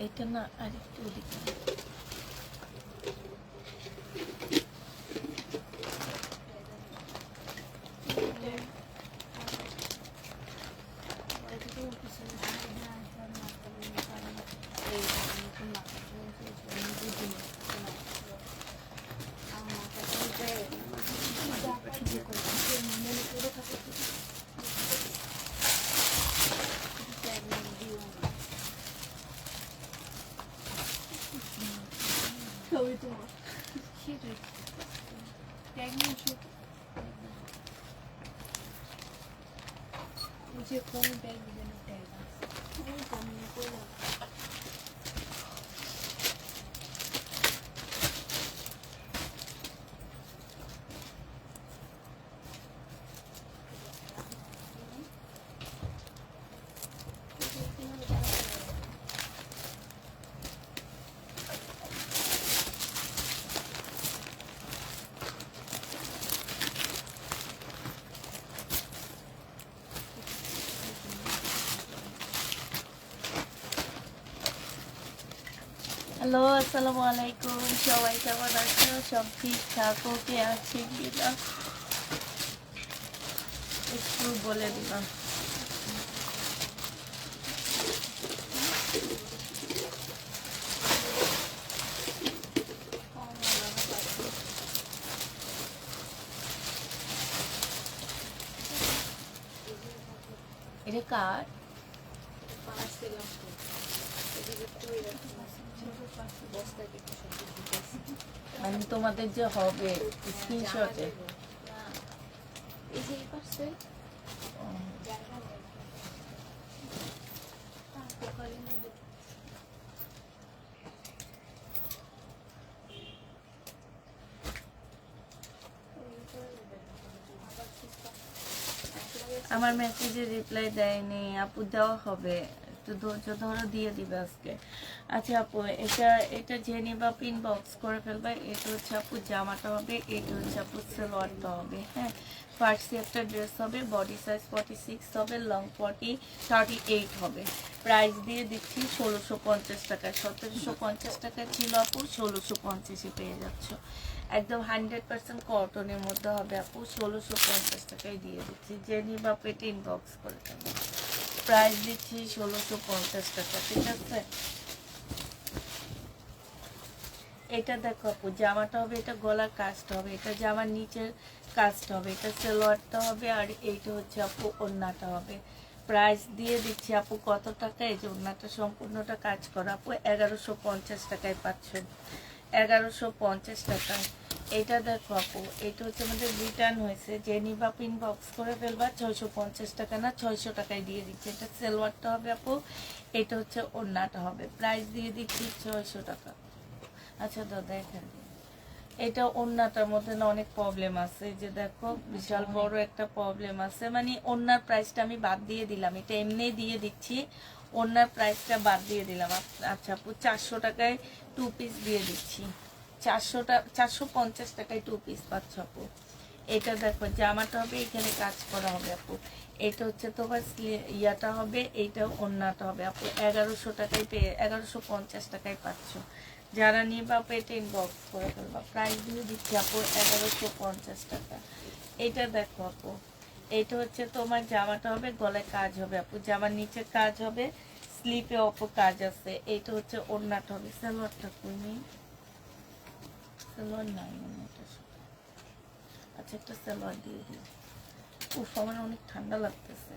এটা না আরেকটু ওদিকে যে কোন ব্যাগ দিবেন ট্যাগ আছে ওই জানি কইলা হ্যালো আসসালামু আলাইকুম, সবাই কেমন আছো? সব ঠিকঠাক ওকে আছে কিনা একটু বলে দিলাম। এটা কার? মানে তোমাদের যে হবে স্ক্রিনশটে আমার মেসেজে রিপ্লাই দেয়নি আপু, দেওয়া হবে, একটু ধৈর্য ধরো, দিয়ে দিবে আজকে। আচ্ছা আপু, এটা জেনে বা পিন বক্স করে ফেলবে। এটা হচ্ছে আপু জামাটা হবে, এটা হচ্ছে আপু সালোয়ারটা হবে। হ্যাঁ, ফার্সি একটা ড্রেস হবে, বডি সাইজ 46 হবে, লং 38 হবে। প্রাইস দিয়ে দিচ্ছি 1650 টাকা। 1750 টাকা ছিল আপু, 1650-এ পেয়ে যাচ্ছ। একদম 100% কটনের মধ্যে হবে আপু, 1650 টাকায় দিয়ে দিচ্ছি। জেনি বা পেটে ইনবক্স করে দেবো। প্রাইস দিচ্ছি 1650 টাকা, ঠিক আছে? এটা দেখো আপু, জামাটা হবে, এটা গলার কাজটা হবে, এটা জামার নিচের কাজটা হবে, এটা সালোয়ারটা হবে, আর এইটা হচ্ছে আপু ওড়নাটা হবে। প্রাইস দিয়ে দিচ্ছি আপু কত টাকা? এই যে ওড়নাটা সম্পূর্ণটা কাজ করা আপু 1150 টাকায় পাচ্ছ। 1150 টাকায়। এটা দেখো আপু, এটা হচ্ছে আমাদের রিটার্ন হয়েছে, যে নিবা পিন বক্স করে ফেলবা। 650 টাকা না 600 টাকায় দিয়ে দিচ্ছে। এটা সালোয়ারটা হবে আপু, এটা হচ্ছে ওড়নাটা হবে। প্রাইস দিয়ে দিচ্ছি 600 টাকা। আচ্ছা দাদা, এখানে এটা ওড়নাটার মধ্যে না অনেক প্রবলেম আছে, যে দেখো বিশাল বড় একটা প্রবলেম আছে। মানে ওড়নার প্রাইসটা আমি বাদ দিয়ে দিলাম, এটা এমনি দিয়ে দিচ্ছি, ওড়নার প্রাইসটা বাদ দিয়ে দিলাম। আচ্ছা আপু, 400 টাকায় 2 পিস দিয়ে দিচ্ছি। 450 টাকায় 2 পিস পাচ্ছ আপু। এটা দেখো জামাটা হবে, এখানে কাজ করা হবে আপু। এটা হচ্ছে তোমার ইয়াটা হবে, এইটা ওড়নাটা হবে আপু। 1100 টাকায় পেয়ে 1150 টাকায় পাচ্ছ। যারা নিবা পেটে ইনবক্স করে ফেলবা। প্রাইস দিয়ে দিচ্ছি আপু 1150 টাকা। এটা দেখো আপু, এটা হচ্ছে তোমার জামাটা হবে, গলায় কাজ হবে আপু, জামার নিচে কাজ হবে, স্লিপে অপর কাজ আছে। এইটা হচ্ছে ওড়নাটা হবে। সালোয়ারটা কই? সালোয়ার নাই মানে এটা। আচ্ছা, একটা সালোয়ার দিয়ে দিই। উফ, আমার অনেক ঠান্ডা লাগতেছে।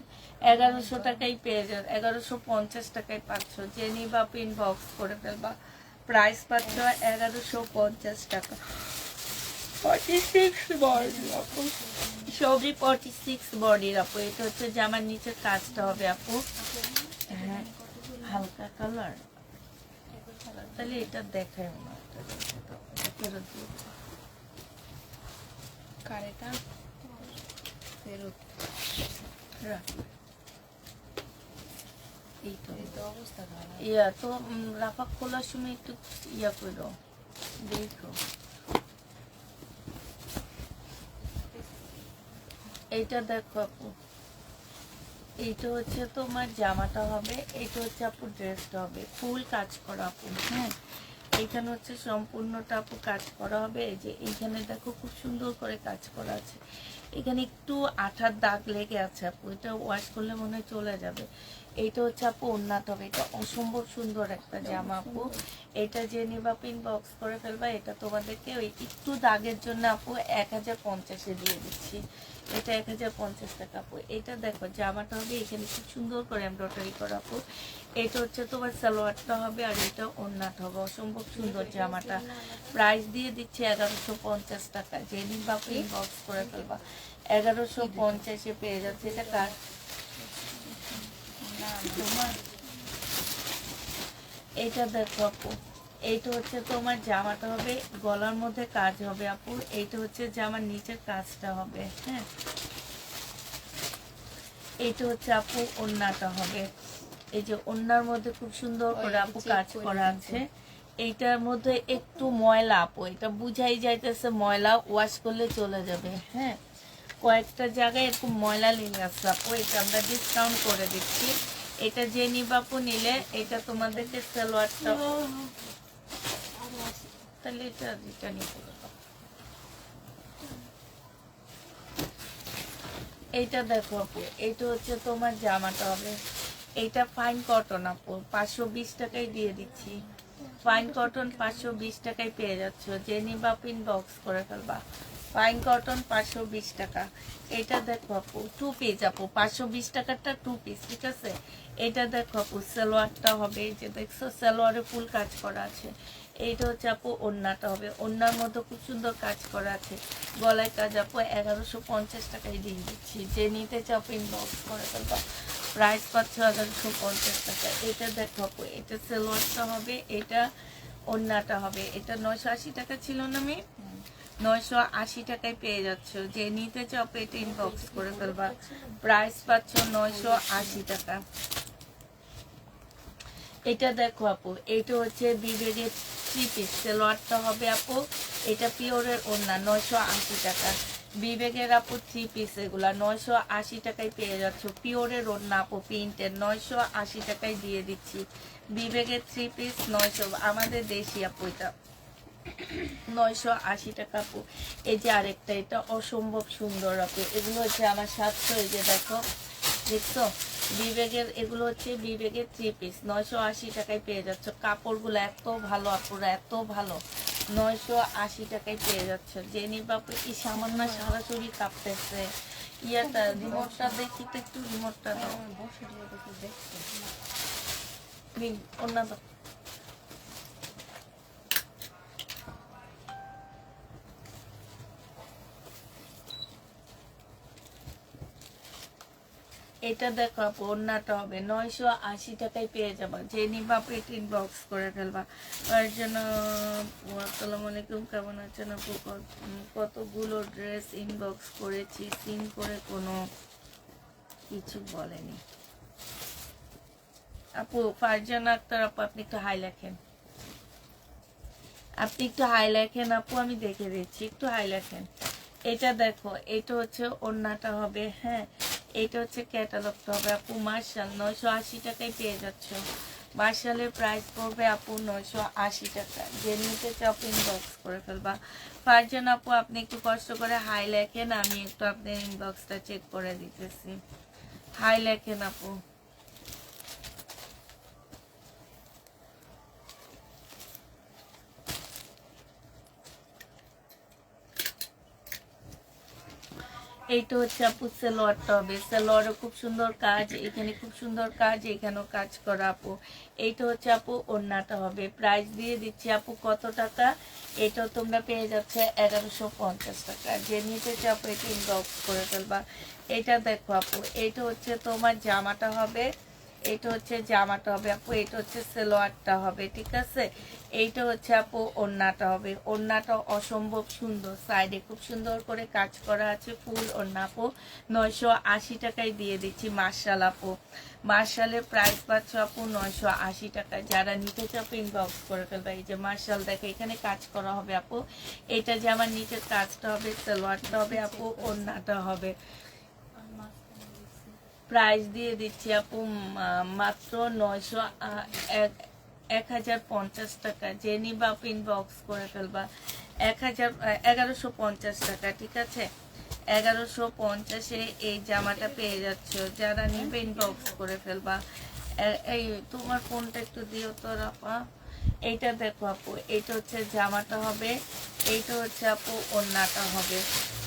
1100 টাকায় পেয়ে যান, 1150 টাকায় পাচ্ছ। যে নিবা পিন বক্স করে ফেলবা। প্রাইস পাচ্ছ 1150 টাকা। 46 বডি আপু, সবই 46 বডির আপু। এটা হচ্ছে জামার নিচের কাজটা হবে আপু। হ্যাঁ, হালকা কালার। তাহলে এটা দেখাই না, এটা ফেরত দিয়ে দিই। কারেটা ফেরত রাখ। এই তো অবস্থা খারাপ। ইয়া তো রাফা খোলার সময় একটু ইয়া করো, দেখো। এইটা দেখো আপু, এইটা হচ্ছে তোমার জামাটা হবে, এইটা হচ্ছে আপু ড্রেসটা হবে, ফুল কাজ করা আপু। হ্যাঁ, এইখানে হচ্ছে সম্পূর্ণটা আপু কাজ করা হবে। এই যে এইখানে দেখো খুব সুন্দর করে কাজ করা আছে, এখানে একটু আঠার দাগ লেগে আছে আপু, এটা ওয়াশ করলে মনে হয় চলে যাবে। এইটা হচ্ছে আপু ওড়নাটা হবে, এটা অসম্ভব সুন্দর একটা জামা আপু। এটা যে নিবা পিন বক্স করে ফেলবা। এটা তোমাদেরকে ওই একটু দাগের জন্য আপু 1050-এ দিয়ে দিচ্ছি। এটা 1050 টাকা আপু। এটা দেখো জামাটা হবে, এখানে খুব সুন্দর করে এমব্রয়ডারি করা আপু। এটা হচ্ছে তোমার সালোয়ারটা হবে, আর এটা ওড়নাটা হবে। অসম্ভব সুন্দর জামাটা, প্রাইস দিয়ে দিচ্ছি 1150 টাকা। যে নিবা পিন বক্স করে ফেলবা 1150-এ পেয়ে যাচ্ছে। এটা কার তোমার? এইটা দেখো আপু, এইটা হচ্ছে তোমার জামাটা হবে, গলার মধ্যে কাজ হবে আপু। এইটা হচ্ছে জামার নিচের কাজটা হবে। হ্যাঁ, এইটা হচ্ছে আপু ওড়নাটা হবে। এই যে ওড়নার মধ্যে খুব সুন্দর করে আপু কাজ করা আছে। এইটার মধ্যে একটু ময়লা আপু, এটা বুঝাই যাইতেছে ময়লা, ওয়াশ করলে চলে যাবে। হ্যাঁ, কয়েকটা জায়গায় এরকম ময়লা লেগে আছে আপু, এটা আমরা ডিসকাউন্ট করে দিচ্ছি। এটা যে নিবা আপু নিলে এটা তোমাদেরকে সালোয়ারটা, তাহলে এটা রিটার্নই করে দাও। এইটা দেখো আপু, এইটা হচ্ছে তোমার জামাটা হবে, এইটা ফাইন কটন আপু, 520 টাকায় দিয়ে দিচ্ছি। ফাইন কটন 520 টাকায় পেয়ে যাচ্ছ। যে নিবা পিন বক্স করে ফেলবা। ফাইন কটন 520 টাকা। এটা দেখো আপু, 2 পিস আপু, 520 টাকারটা 2 পিস, ঠিক আছে। এটা দেখো আপু সালোয়ারটা হবে, এই যে দেখছো সালোয়ারে ফুল কাজ করা আছে। এইটা হচ্ছে আপু ওড়নাটা হবে, ওড়নার মধ্যে খুব সুন্দর কাজ করা আছে। গলায় কাজ আপু 1150 টাকায় দিয়ে দিচ্ছি। যে নিতে চাও পিন বক্স করে ফেলবা। প্রাইস পাচ্ছ 1150 টাকা। এটা দেখো আপু, এটা সালোয়ারটা হবে, এটা ওড়নাটা হবে। এটা 980 টাকা ছিল না আমি, 980 টাকায় পেয়ে যাচ্ছ। যে নিতে চাও পেটে ইনবক্স করে ফেলবা। প্রাইস পাচ্ছ 980 টাকা। এটা দেখো আপু, এটা হচ্ছে বিবেগের 3 পিস, সালোয়ারটা হবে আপু, এটা পিওরের ওড়না, 980 টাকা। বিবেগের আপু 3 পিস, এগুলা 980 টাকায় পেয়ে যাচ্ছ। পিওরের ওড়না আপু, প্রিন্টের, 980 টাকায় দিয়ে দিচ্ছি। বিবেগের 3 পিস 900, আমাদের দেশি আপু, এটা 980 টাকা আপু। এই যে আরেকটা, এটা অসম্ভব সুন্দর আপু, এগুলো হচ্ছে আমার 700। এই যে দেখো, দেখছো বিবেগের, এগুলো হচ্ছে বিবেগের 3 পিস, 980 টাকায় পেয়ে যাচ্ছ। কাপড়গুলো এত ভালো আপুরা, এত ভালো, 980 টাকায় পেয়ে যাচ্ছে। যে নিবা আপু, কি সামান্য সরাসরি কাঁপতেছে। ইয়াটা রিমোটটা দেখি তো, একটু রিমোটটা দাও, অন্য দাও। এটা দেখো আপু, ওড়নাটা হবে 980 টাকায় পেয়ে যাবা। যে নিবা আপু এটা ইনবক্স করে ফেলবা। তার জন্য আসসালামু আলাইকুম, কেমন আছেন আপু? কতগুলো ড্রেস ইনবক্স করেছি, সিন করে কোনো কিছু বলেনি আপু। ফারজানা আক্তার আপু, আপনি একটু হাই লেখেন, আপনি একটু হাই লেখেন আপু, আমি দেখে দিচ্ছি, একটু হাই লেখেন। এটা দেখো, এটা হচ্ছে ওড়নাটা হবে। হ্যাঁ, এটা হচ্ছে ক্যাটালগটা হবে আপু। মার্শাল 980 টাকায় পেয়ে যাচ্ছ। মার্শালের প্রাইস পড়বে আপু 980 টাকা। যে নিতে চাও ইনবক্স করে ফেলবা। ফারজান আপু, আপনি একটু কষ্ট করে হাই লেখেন, আমি একটু আপনার ইনবক্সটা চেক করে দিতেছি। হাই লেখেন আপু। এইটা হচ্ছে আপু সালোয়ারটা হবে, সালোয়ারও খুব সুন্দর কাজ, এখানে খুব সুন্দর কাজ, এখানেও কাজ করা আপু। এইটা হচ্ছে আপু ওড়নাটা হবে। প্রাইস দিয়ে দিচ্ছি আপু কত টাকা? এটাও তোমরা পেয়ে যাচ্ছে 1150 টাকা। যে নিতে চাও আপু এটা ইনবক্স করে ফেলবা। এটা দেখো আপু, এইটা হচ্ছে তোমার জামাটা হবে, এটা হচ্ছে জামাটা হবে আপু, এটা হচ্ছে সালোয়ারটা হবে, ঠিক আছে। এইটা হচ্ছে আপু ওড়নাটা হবে, ওড়নাটা অসম্ভব সুন্দর, সাইডে খুব সুন্দর করে কাজ করা আছে, ফুল ওড়না আপু। 980 টাকায় দিয়ে দিচ্ছি। মার্শাল আপু, মার্শালের প্রাইস পাচ্ছ আপু 980 টাকা। যারা নিতে চাও ইনবক্স করে ফেলবে। এই যে মার্শাল দেখো, এখানে কাজ করা হবে আপু। এটা যে আমার নিচের কাজটা হবে, সালোয়ারটা হবে আপু, ওড়নাটা হবে। প্রাইস দিয়ে দিচ্ছি আপু মাত্র 1050 টাকা। যে নিবা আপু ইনবক্স করে ফেলবা 1150 টাকা, ঠিক আছে? 1150-এ এই জামাটা পেয়ে যাচ্ছ। যারা নিবে ইনবক্স করে ফেলবা। এই তোমার ফোনটা একটু দিও তো আপা। এইটা দেখো আপু, এইটা হচ্ছে জামাটা হবে, এইটা হচ্ছে আপু ওড়নাটা হবে।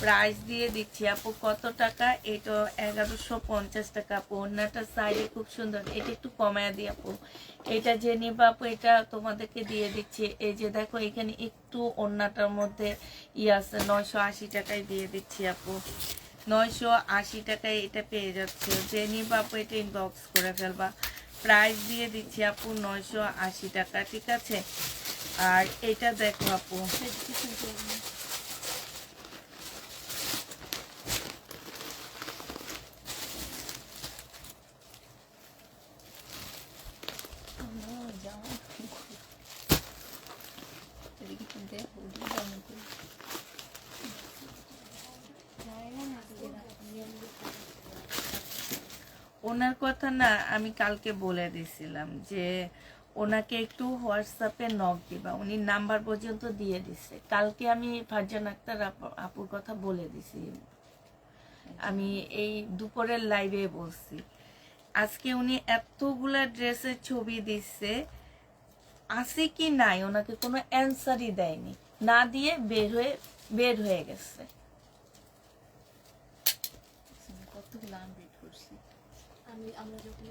প্রাইস দিয়ে দিচ্ছি আপু কত টাকা? এটা 1150 টাকা আপু। ওড়নাটা সাইডে খুব সুন্দর, এটা একটু কমায় দিই আপু। এটা যে নিবা আপু এটা তোমাদেরকে দিয়ে দিচ্ছি। এই যে দেখো এখানে একটু ওড়নাটার মধ্যে আছে, 980 টাকায় দিয়ে দিচ্ছি আপু। 980 টাকায় এটা পেয়ে যাচ্ছে। যে নিবা আপু এটা ইনবক্স করে ফেলবা। প্রাইস দিয়ে দিচ্ছি আপু 980 টাকা, ঠিক আছে? আর এটা দেখো আপু, ওনার কথা না আমি কালকে বলে দিছিলাম যে ওনাকে একটু হোয়াটসঅ্যাপে নক দিবা, উনি নাম্বার পর্যন্ত দিয়ে দিছে। কালকে আমি ফারজান আক্তার আপুর কথা বলে দিছি, আমি এই দুপুরের লাইভে বলছি। আজকে উনি এতগুলা ড্রেসের ছবি দিচ্ছে, আছে কি নাই ওনাকে কোনো অ্যান্সারই দেয়নি, না দিয়ে বের হয়ে গেছে। কতগুলো আনরিড করছি আমরা যখন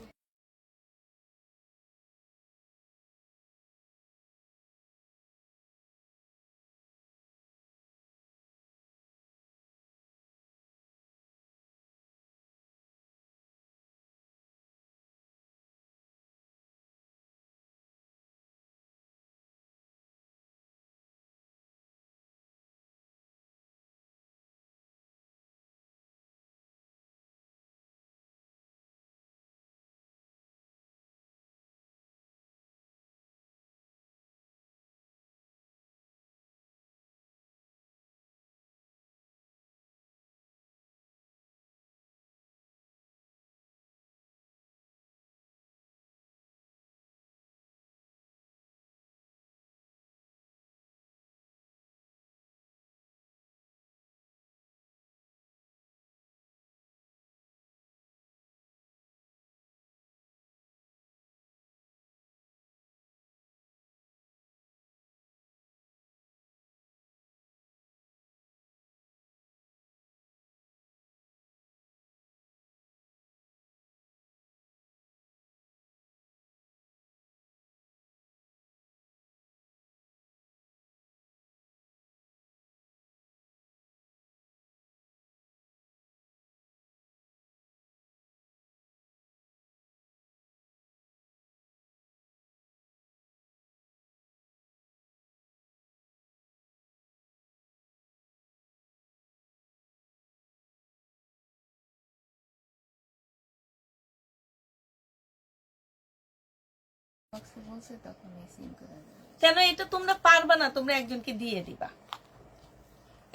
কেন এটা তোমরা পারবা না? তোমরা একজনকে দিয়ে দিবা।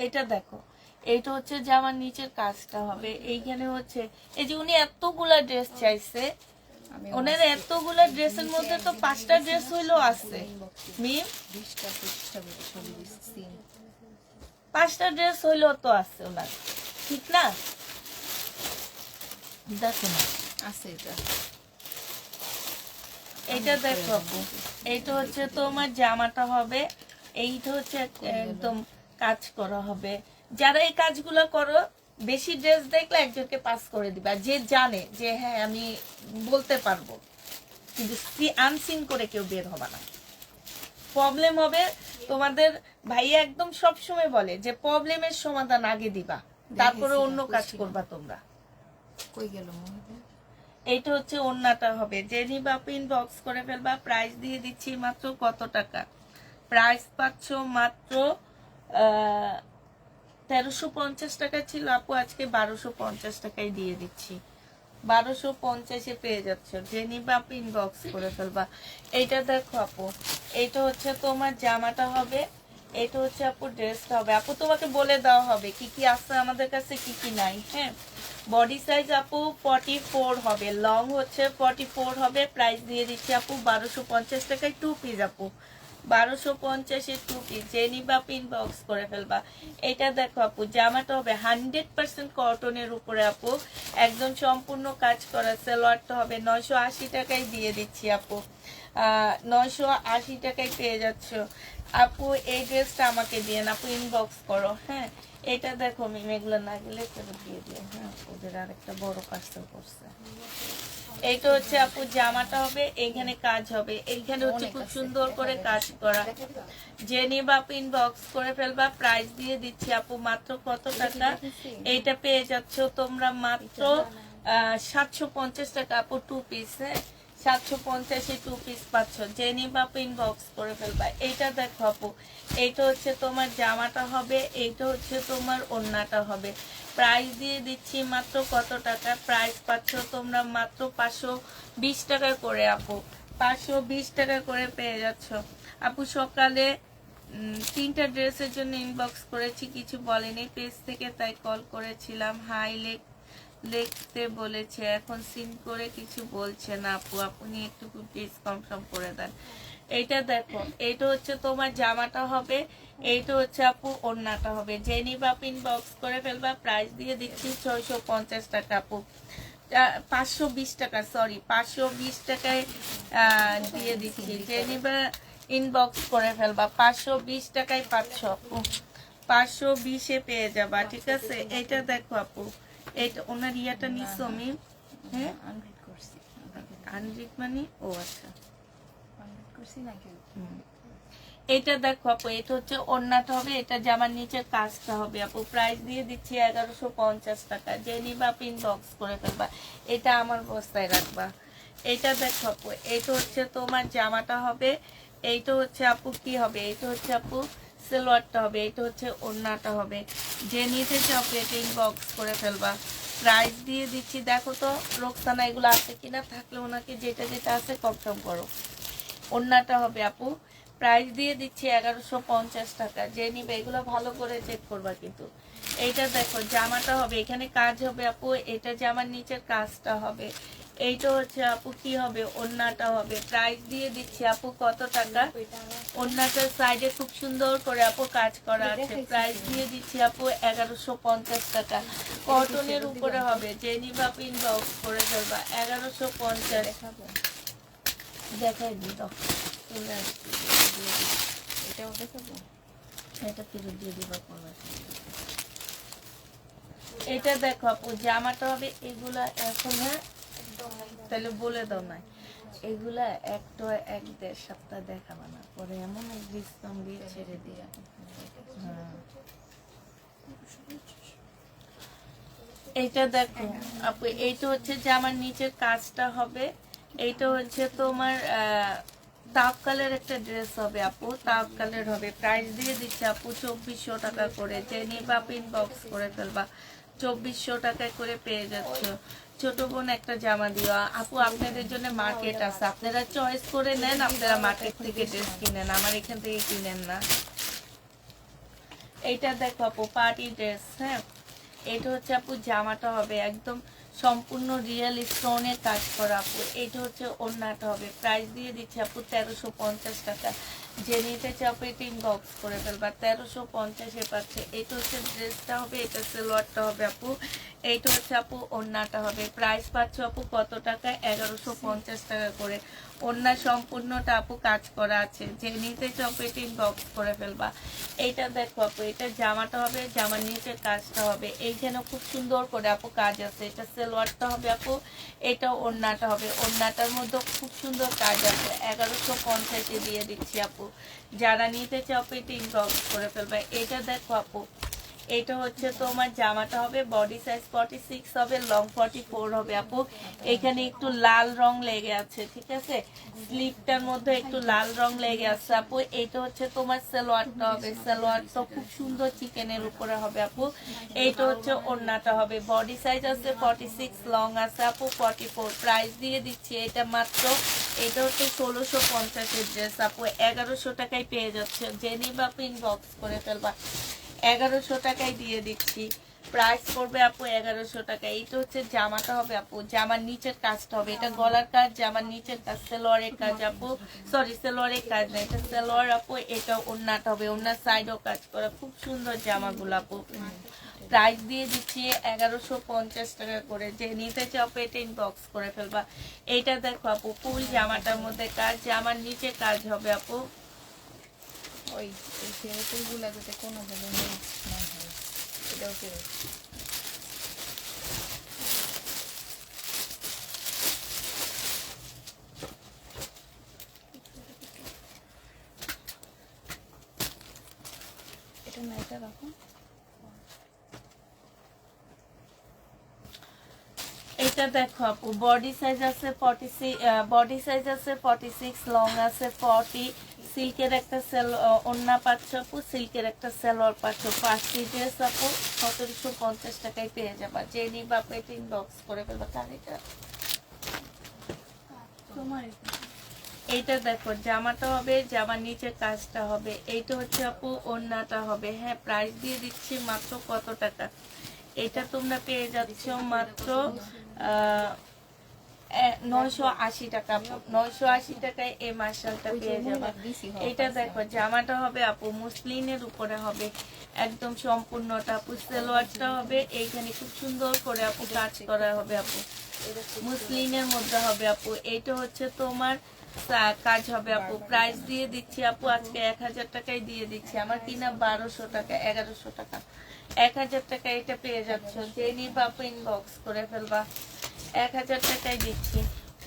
এটা দেখো, এইটা হচ্ছে যে আমার নিচের কাজটা হবে। এইখানে হচ্ছে এই যে উনি এতগুলা ড্রেস চাইছে, ওনার এতগুলা ড্রেসের মধ্যে তো 5টা ড্রেস হইলো আছে মিম, 5টা ড্রেস হইলো তো আছে ওনার, ঠিক না? দেখো না আছে এটা এইটা দেখো আপু, এইটা হচ্ছে তোমার জামাটা হবে, এইটা হচ্ছে একদম কাজ করা হবে। যারা এই কাজগুলো করো, বেশি ড্রেস দেখলে একজনকে পাস করে দিবা, যে জানে যে হ্যাঁ আমি বলতে পারবো, কিন্তু আনসিন করে কেউ বের হবে না। প্রবলেম হবে তোমাদের। ভাইয়া একদম সব সময় বলে যে প্রবলেমের সমাধান আগে দিবা, তারপরে অন্য কাজ করবা তোমরা। কই গেল? এইটা হচ্ছে ওড়নাটা হবে। যে নিবা ইনবক্স করে ফেলবা। প্রাইস দিয়ে দিচ্ছি মাত্র কত টাকা? প্রাইস পাচ্ছ মাত্র 1350 টাকা ছিল আপু, আজকে 1250 টাকায় দিয়ে দিচ্ছি। 1250-এ পেয়ে যাচ্ছ। যে নিবা আপু ইনবক্স করে ফেলবা। এইটা দেখো আপু, এইটা হচ্ছে তোমার জামাটা হবে, এটা হচ্ছে আপু ড্রেসটা হবে। আপু তোমাকে বলে দেওয়া হবে কি কি আছে আমাদের কাছে, কি কি নাই। হ্যাঁ, বডি সাইজ আপু 44 হবে, লং হচ্ছে 44 হবে। প্রাইস দিয়ে দিচ্ছি আপু 1250 টাকায় 2 পিস আপু, 1250-এ 2 পিস। যে নিবা পিন বক্স করে ফেলবা। এটা দেখো আপু, জামাটা হবে 100% কটনের উপরে আপু, একদম সম্পূর্ণ কাজ করা। সালোয়ারটা হবে 980 টাকায় দিয়ে দিচ্ছি আপু, 980 টাকায় পেয়ে যাচ্ছ আপু। এই ড্রেসটা আমাকে দিয়ে আপু, ইনবক্স করো। হ্যাঁ, এটা দেখো মিম, এগুলো না গেলে ফেরত দিয়ে দিও। হ্যাঁ, ওদের আরেকটা বড় পার্সেল করছে। এইটা হচ্ছে আপু জামাটা হবে, এইখানে কাজ হবে, এইখানে হচ্ছে খুব সুন্দর করে কাজ করা। যে নিবা পিন বক্স করে ফেলবা। প্রাইস দিয়ে দিচ্ছি আপু মাত্র কত টাকা, এইটা পেয়ে যাচ্ছ তোমরা মাত্র 750 টাকা আপু, 2 পিস। হ্যাঁ, 750-এ 2 পিস পাচ্ছ। যে নিবা পিন বক্স করে ফেলবা। এইটা দেখো আপু, এইটা হচ্ছে তোমার জামাটা হবে, এইটা হচ্ছে তোমার ওড়নাটা হবে। প্রাইস দিয়ে দিচ্ছি মাত্র কত টাকা, প্রাইস পাচ্ছ তোমরা মাত্র 520 টাকা করে আপু, 520 টাকা করে পেয়ে যাচ্ছ আপু। সকালে 3টা ড্রেসের জন্য ইনবক্স করেছি, কিছু বলেনি পেজ থেকে, তাই কল করেছিলাম। হাই লিখতে বলেছে, এখন সিন করে কিছু বলছে না আপু, আপনি একটু প্লিজ কনফার্ম করে দেন। এইটা দেখো, এইটা হচ্ছে তোমার জামাটা হবে, এইটা হচ্ছে আপু ওড়নাটা হবে। যে নিবা পিন বক্স করে ফেলবা। প্রাইস দিয়ে দিচ্ছি 650 টাকা আপু, 520 টাকা, সরি 520 টাকায় দিয়ে দিচ্ছি। যে নিবা ইনবক্স করে ফেলবা, 520 টাকায় পাচ্ছ আপু, 520-এ পেয়ে যাবা। ঠিক আছে, এইটা দেখো আপু, এইটা ওনার ইয়াটা নিচ্ছ আমি। হ্যাঁ, আনরিড মানে, ও আচ্ছা, এটা দেখো আপু, এটা হচ্ছে ওড়নাটা হবে, এটা জামার নিচে কাজটা হবে আপু। প্রাইস দিয়ে দিচ্ছি 1150 টাকা। যে নিবা পিন বক্স করে ফেলবা, এটা আমার বস্তায় রাখবা। এটা দেখো আপু, এটা হচ্ছে তোমার জামাটা হবে, এইটা হচ্ছে আপু কি হবে, এটা হচ্ছে আপু সালোয়ারটা হবে, এটা হচ্ছে ওড়নাটা হবে। যে নিতে চাও পিন বক্স করে ফেলবা। প্রাইস দিয়ে দিচ্ছি, দেখো তো রোকসানা এগুলো আছে কিনা, থাকলে ওনাকে যেটা যেটা আছে কনফার্ম করো। ওড়নাটা হবে আপু, প্রাইস দিয়ে দিচ্ছি 1150 টাকা। যে নিবে এগুলো ভালো করে চেক করবা কিন্তু। এইটা দেখো জামাটা হবে, এখানে কাজ হবে আপু, এটা জামার নিচের কাজটা হবে। এইটা হচ্ছে আপু কি হবে, ওড়নাটা হবে। প্রাইস দিয়ে দিচ্ছি আপু কত টাকা, ওড়নাটার সাইডে খুব সুন্দর করে আপু কাজ করা আছে। প্রাইস দিয়ে দিচ্ছি আপু 1150 টাকা, কটনের উপরে হবে। যে নিবা পিন বক্স করে ফেলবা, 1150। দেখাই দিই, এটা ফেরত দিয়ে দিবা। এটা দেখো আপু জামাটা হবে, এগুলা এখন, হ্যাঁ তাহলে বলে দাও না, এগুলা একটা 1-1.5 সপ্তাহ দেখাবা না, পরে এমন এক ডিসকাউন্ট দিয়ে ছেড়ে দিয়ে। হ্যাঁ, এইটা দেখো আপু, এইটা হচ্ছে জামার নিচের কাজটা হবে, এইটা হচ্ছে তোমার তাপ কালার একটা ড্রেস হবে আপু, তাপ কালার হবে। প্রাইস দিয়ে দিচ্ছে আপু 2400 টাকা করে। যে নিবা পিন বক্স করে ফেলবা, 2400 টাকায় করে পেয়ে যাচ্ছ। ছোট বোন একটা জামা দিও আপু, আপনাদের জন্য মার্কেট আছে, আপনারা চয়েস করে নেন, আপনারা মার্কেট থেকে ড্রেস কিনেন, আমার এখান থেকে কিনেন না। এইটা দেখো আপু পার্টি ড্রেস। হ্যাঁ, এটা হচ্ছে আপু জামাটা হবে, একদম সম্পূর্ণ রিয়েল স্টোনের কাজ করা আপু। এটা হচ্ছে ওড়নাটা হবে। প্রাইস দিয়ে দিচ্ছে আপু 1350 টাকা। যে নিতে চাও পিন বক্স করে ফেলবা, 1350-এ পাচ্ছে। এটা হচ্ছে ড্রেসটা হবে, এটা সালোয়ারটা হবে আপু, এইটা হচ্ছে আপু ওড়নাটা হবে। প্রাইস পাচ্ছ আপু কত টাকা, 1150 টাকা করে। ওড়না সম্পূর্ণটা আপু কাজ করা আছে। যে নিতে চাও পিন বক্স করে ফেলবা। এইটা দেখো আপু, এটা জামাটা হবে, জামার নিচে কাজটা হবে, এইখানে খুব সুন্দর করে আপু কাজ আছে। এটা সালোয়ারটা হবে আপু, এটা ওড়নাটা হবে, ওড়নাটার মধ্যে খুব সুন্দর কাজ আছে। 1150-এ দিয়ে দিচ্ছি আপু। যারা নিতে চাও পিন বক্স করে ফেলবা। এটা দেখো আপু, এটা হচ্ছে তোমার জামাটা হবে, বডি সাইজ 46 হবে, লং 44 হবে আপু। এখানে একটু লাল রং লেগে আছে, ঠিক আছে, স্লিপটার মধ্যে একটু লাল রং লেগে আছে আপু। এটা হচ্ছে তোমার সালোয়ারটা হবে, সালোয়ারটা খুব সুন্দর চিকেনের উপরে হবে আপু। এইটা হচ্ছে ওড়নাটা হবে, বডি সাইজ আছে 46, লং আছে আপু 44। প্রাইস দিয়ে দিচ্ছি এটা মাত্র, এটা হচ্ছে 1650-এর ড্রেস আপু, 1100 টাকায় পেয়ে যাচ্ছে। যে নিবা পিন বক্স করে ফেলবা, 1100 টাকায় দিয়ে দিচ্ছি। প্রাইস পড়বে আপু 1100 টাকা। এইটা হচ্ছে জামাটা হবে আপু, জামার নিচের কাজটা হবে, এটা গলার কাজ, জামার নিচের কাজ, সেলোয়ারের কাজ আপু, সরি সেলোয়ারের কাজ না, এটা সেলোয়ার আপু, এটা ওড়নাটা হবে, ওড়নার সাইডও কাজ করা, খুব সুন্দর জামাগুলো আপু। প্রাইস দিয়ে দিচ্ছি 1150 টাকা করে। যে নিতে চাও পেটে ইনবক্স করে ফেলবা। এইটা দেখো আপু, ফুল জামাটার মধ্যে কাজ, জামার নিচে কাজ হবে আপু। ওই সেরকমগুলো যাতে কোনোভাবে মিক্স না হয়, এটাও করে। এটা না, এটা রাখো। এটা দেখো আপু, বডি সাইজ আছে 46, বডি সাইজ আছে 46, লং আছে 40, সিল্কের একটা ওড়না পাচ্ছ আপু, সিল্কের একটা সালোয়ার পাচ্ছ, 5 ড্রেস আপু 1750 টাকায় পেয়ে যাবা। যে নিবা আপু এটা ইনবক্স করে ফেলবা। কারিটা তোমার এইটা দেখো, জামাটা হবে, জামার নিচে কাজটা হবে, এইটা হচ্ছে আপু ওড়নাটা হবে। হ্যাঁ, প্রাইস দিয়ে দিচ্ছি মাত্র কত টাকা, এটা তোমরা পেয়ে যাচ্ছ মাত্র 980 টাকা আপু। 980 টাকায় এই মার্শালটা পেয়ে যাবা। এটা দেখো, জামাটা হবে আপু মুসলিনের উপরে হবে, একদম সম্পূর্ণটা আপু। সালোয়ারটা হবে এইখানে খুব সুন্দর করে আপু কাজ করা হবে আপু, মুসলিনের মধ্যে হবে আপু। এইটা হচ্ছে তোমার কাজ হবে আপু। প্রাইস দিয়ে দিচ্ছি আপু আজকে 1000 টাকায় দিয়ে দিচ্ছি। আমার কিনা 1200 টাকা, 1100 টাকা, 1000 টাকা এটা পেয়ে যাচ্ছ। যে নিবা আপু ইনবক্স করে ফেলবা, 1000 টাকায় দিচ্ছি।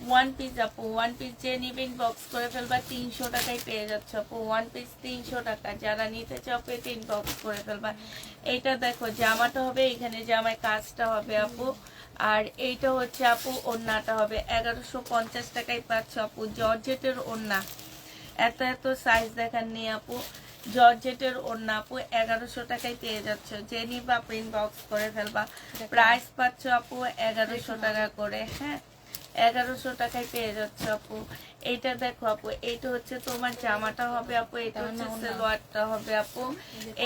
ওয়ান পিস আপু, ওয়ান পিস যে নিবে ইনবক্স করে ফেলবা, 300 টাকায় পেয়ে যাচ্ছ আপু। ওয়ান পিস 300 টাকা, যারা নিতে চাও পেতে ইনবক্স করে ফেলবা। এইটা দেখো, জামাটা হবে এখানে, জামায় কাজটা হবে আপু। আর এইটা হচ্ছে আপু ওড়নাটা হবে, 1150 টাকায় পাচ্ছ আপু। জর্জেটের ওড়না, এত এত সাইজ দেখার নেই আপু। জর্জেটের ওড়না আপু 1100 টাকায় পেয়ে যাচ্ছ। যে নিবা আপু ইনবক্স করে ফেলবা। প্রাইস পাচ্ছ আপু 1100 টাকা করে। হ্যাঁ, 1100 টাকায় পেয়ে যাচ্ছ আপু। এইটা দেখো আপু, এইটা হচ্ছে তোমার জামাটা হবে আপু, এটা হচ্ছে সালোয়ারটা হবে আপু,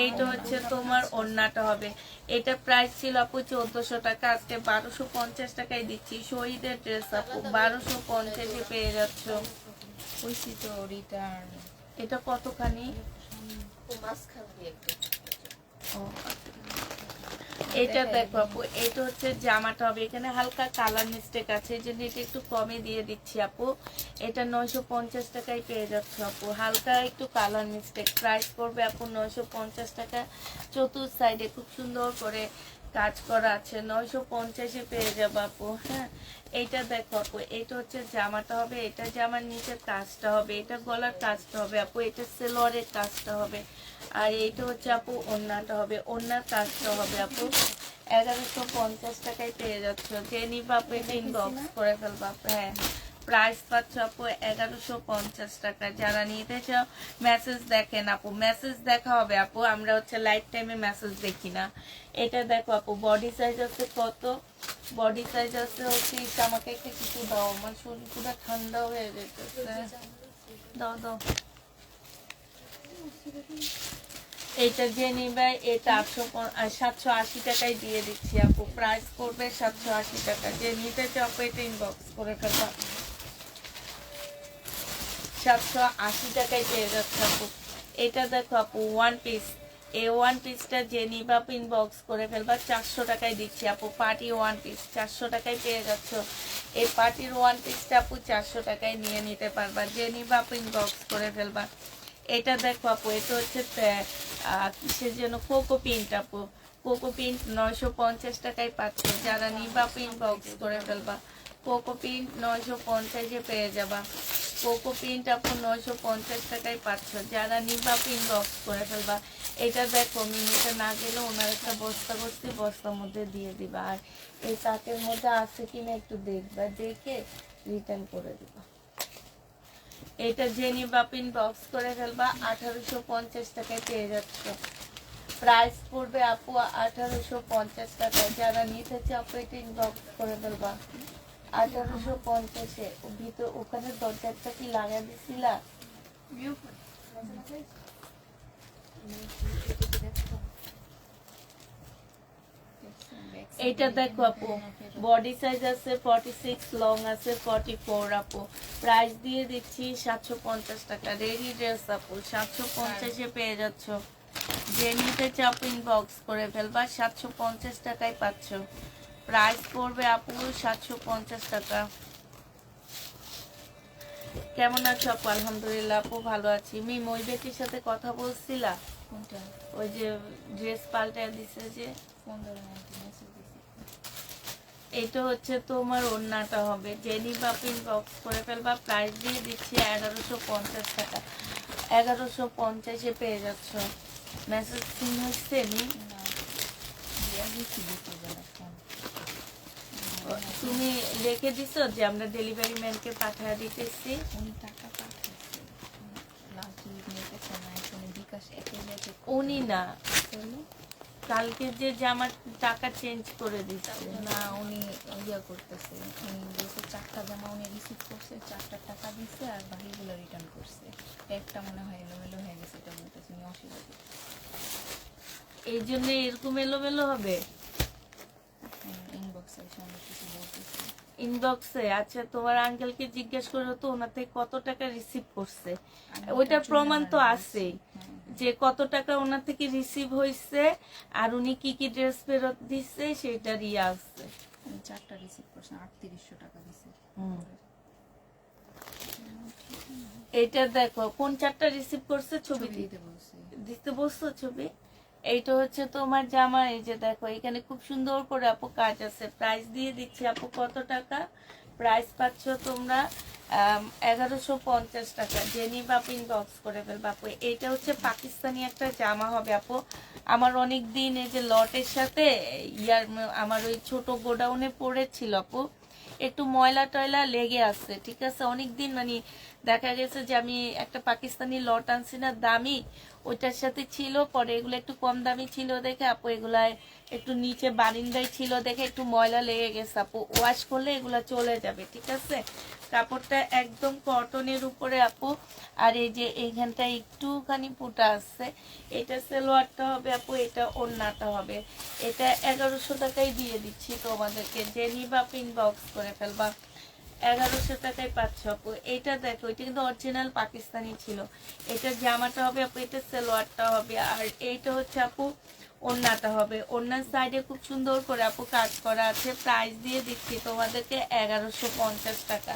এইটা হচ্ছে তোমার ওড়নাটা হবে। এটা প্রাইস ছিল আপু 1400 টাকা, আজকে 1250 টাকায় দিচ্ছি। শহীদের ড্রেস আপু 1250-এ পেয়ে যাচ্ছ। কইছি তো রিটার্ন। এটা কতখানি? ও, এটা দেখো আপু, এটা হচ্ছে জামাটা হবে, এখানে হালকা কালার মিস্টেক আছে, এই জন্য এটা একটু কমে দিয়ে দিচ্ছি আপু। এটা 950 টাকায় পেয়ে যাচ্ছে আপু, হালকা একটু কালার মিস্টেক। প্রাইস পড়বে আপু 950 টাকা। চতুর সাইডে খুব সুন্দর করে কাজ করা আছে, 950-এ পেয়ে যাবো আপু। হ্যাঁ, এইটা দেখো আপু, এটা হচ্ছে জামাটা হবে, এটা জামার নিচের কাজটা হবে, এটা গলার কাজটা হবে আপু, এটা সেলোয়ারের কাজটা হবে। আর এইটা হচ্ছে আপু ওড়নাটা হবে, ওড়নার কাজটা হবে আপু। 1150 টাকায় পেয়ে যাচ্ছ। যে নিবা আপু এটা ইনবক্স করে ফেলবা। হ্যাঁ, প্রাইস পাচ্ছ আপু 1150 টাকা। যারা নিতে চাও মেসেজ দেখেন আপু, মেসেজ দেখা হবে আপু, আমরা হচ্ছে লাইফ টাইমে মেসেজ দেখি না। এটা দেখো আপু, বডি সাইজ আছে কত, বডি সাইজ আছে হচ্ছে, আমাকে একটা কিছু দাও, আমার শরীর পুরো ঠান্ডা হয়ে যেতেছে। দাও দাও। এটা যে নিবে এটা 780 টাকায় দিয়ে দিচ্ছি আপু। প্রাইস পড়বে 780 টাকা। যে নিতে চাও এটা ইনবক্স করে ফেলবা। 780 টাকায় পেয়ে যাচ্ছে আপু। এটা দেখো আপু ওয়ান পিস, এই ওয়ান পিসটা যে নিবা আপু ইনবক্স করে ফেলবা। 400 টাকায় দিচ্ছি আপু, পার্টি ওয়ান পিস 400 টাকায় পেয়ে যাচ্ছ। এই পার্টির ওয়ান পিসটা আপু 400 টাকায় নিয়ে নিতে পারবা। যে নিবা আপু ইনবক্স করে ফেলবা। এটা দেখো আপু, এটা হচ্ছে কিসের জন্য, কোকো পিন্ট আপু, কোকো পিন্ট 950 টাকায় পাচ্ছ। যারা নিবা আপু ইনবক্স করে ফেলবা। কোকো পিন্ট 950-এ পেয়ে যাবা। কোকো পিন্ট আপু 950 টাকায় পাচ্ছ। যারা নিবা আপু ইনবক্স করে ফেলবা। এটা দেখো, মিনিটে না গেলে ওনার একটা বস্তা করছি, বস্তার মধ্যে দিয়ে দিবা। আর এই তাকের মধ্যে আছে কিনা একটু দেখবা, দেখে রিটার্ন করে দিবা। এটা যে নিবা আপু ইনবক্স করে ফেলবা। 1850 টাকায় পেয়ে যাচ্ছ। প্রাইস পড়বে আপু 1850 টাকা। যারা নিতে চাও আপু এটা ইনবক্স করে ফেলবা। 1850-এ ভিতর ওখানে দরজাটা কি লাগা দিছিলা? এইটা দেখো আপু, বডি সাইজ আছে 46, লং আছে 44 আপু। প্রাইস দিয়ে দিচ্ছি 750 টাকা। রেডি ড্রেস আপু 750-এ পেয়ে যাচ্ছ। যে নিতে চাও ইনবক্স করে ফেলবা, 750 টাকায় পাচ্ছ। প্রাইস পড়বে আপু 750 টাকা। কেমন আছো আপু? আলহামদুলিল্লাহ আপু ভালো আছি। মিম ওই ব্যক্তির সাথে কথা বলছিলা? কোনটা? ওই যে ড্রেস পাল্টে দিছে যে, ফোন ধরে না, মেসেজ দিছি। এটা হচ্ছে তোমার ওড়নাটা হবে। জেনি বা ইনবক্স করে ফেলবা। প্রাইস দিয়ে দিচ্ছি 1150 টাকা। 1150-এ পেয়ে যাচ্ছ। মেসেজ সিন হচ্ছে নি? না, দিয়া দিছি দুপুরবেলা ফোন। তুমি রেখে দিছো যে আমরা ডেলিভারি ম্যানকে পাঠিয়ে দিতেছি? উনি টাকা পাঠাচ্ছে। লাস্ট উইক নিতে না, এখন বিকাশ একে লেগে উনি না, করলো। কালকে যে জামার টাকা চেঞ্জ করে দিচ্ছে। না, উনি ইয়া করতেছে, উনি বলছে 4টা জামা উনি রিসিভ করছে, 4টার টাকা দিচ্ছে আর বাকিগুলো রিটার্ন করছে। একটা মনে হয় এলোমেলো হয়ে গেছে, এটা বলতেছে উনি অসুবিধা। এই জন্য এরকম এলোমেলো হবে ইনবক্সে এসে অনেক কিছু বলতেছে। ইনবক্সে? আচ্ছা, তোমার আঙ্কেলকে জিজ্ঞেস করো তো ওনার থেকে কত টাকা রিসিভ করছে। ওইটার প্রমাণ তো আছেই যে কত টাকা ওনার থেকে রিসিভ হয়েছে আর উনি কি কি ড্রেস ফেরত দিচ্ছে সেটার ইয়ে আসছে। উনি 4টা রিসিভ করছে, 3800 টাকা দিছে। এটা দেখো কোন চারটা রিসিভ করছে, ছবি দিতে বলছে। দিতে বলছো ছবি। এইটা হচ্ছে তোমার জামা। এই যে দেখো এখানে খুব সুন্দর করে আপু কাজ আছে। প্রাইস দিয়ে দিচ্ছি আপু কত টাকা? প্রাইস পাচ্ছ তোমরা 1150 টাকা। জেনি বাপু ইনবক্স করে ফেলবা আপু। এইটা হচ্ছে পাকিস্তানি একটা জামা হবে আপু। আমার অনেক দিন এই যে লটের সাথে ইয়ার আমার ওই ছোট গোডাউনে পড়েছিল আপু, একটু ময়লা টয়লা লেগে আছে, ঠিক আছে। অনেকদিন মানে দেখা গেছে যে আমি একটা পাকিস্তানি লট আনছি না দামি, ওইটার সাথে ছিল, পরে এগুলো একটু কম দামি ছিল দেখে আপু এগুলায় একটু নিচে বারিন্দায় ছিল দেখে একটু ময়লা লেগে গেছে আপু। ওয়াশ করলে এগুলা চলে যাবে, ঠিক আছে। কাপড়টা একদম কটনের উপরে আপু। আর এই যে এইখানটা একটুখানি ফুটা আছে। এটা সালোয়ারটা হবে আপু, এটা ওড়নাটা হবে। এটা 1100 টাকায় দিয়ে দিচ্ছি তোমাদেরকে। যে নিবা ইনবক্স করে ফেলবা। 1100 টাকায় পাচ্ছ আপু। এটা দেখো, এটা কিন্তু অরিজিনাল পাকিস্তানি ছিল। এটা জামাটা হবে আপু, এটা সালোয়ারটা হবে, আর এইটা হচ্ছে আপু ওড়নাটা হবে। ওড়নার সাইডে খুব সুন্দর করে আপু কাজ করা আছে। প্রাইস দিয়ে দিচ্ছি তোমাদেরকে 1150 টাকা।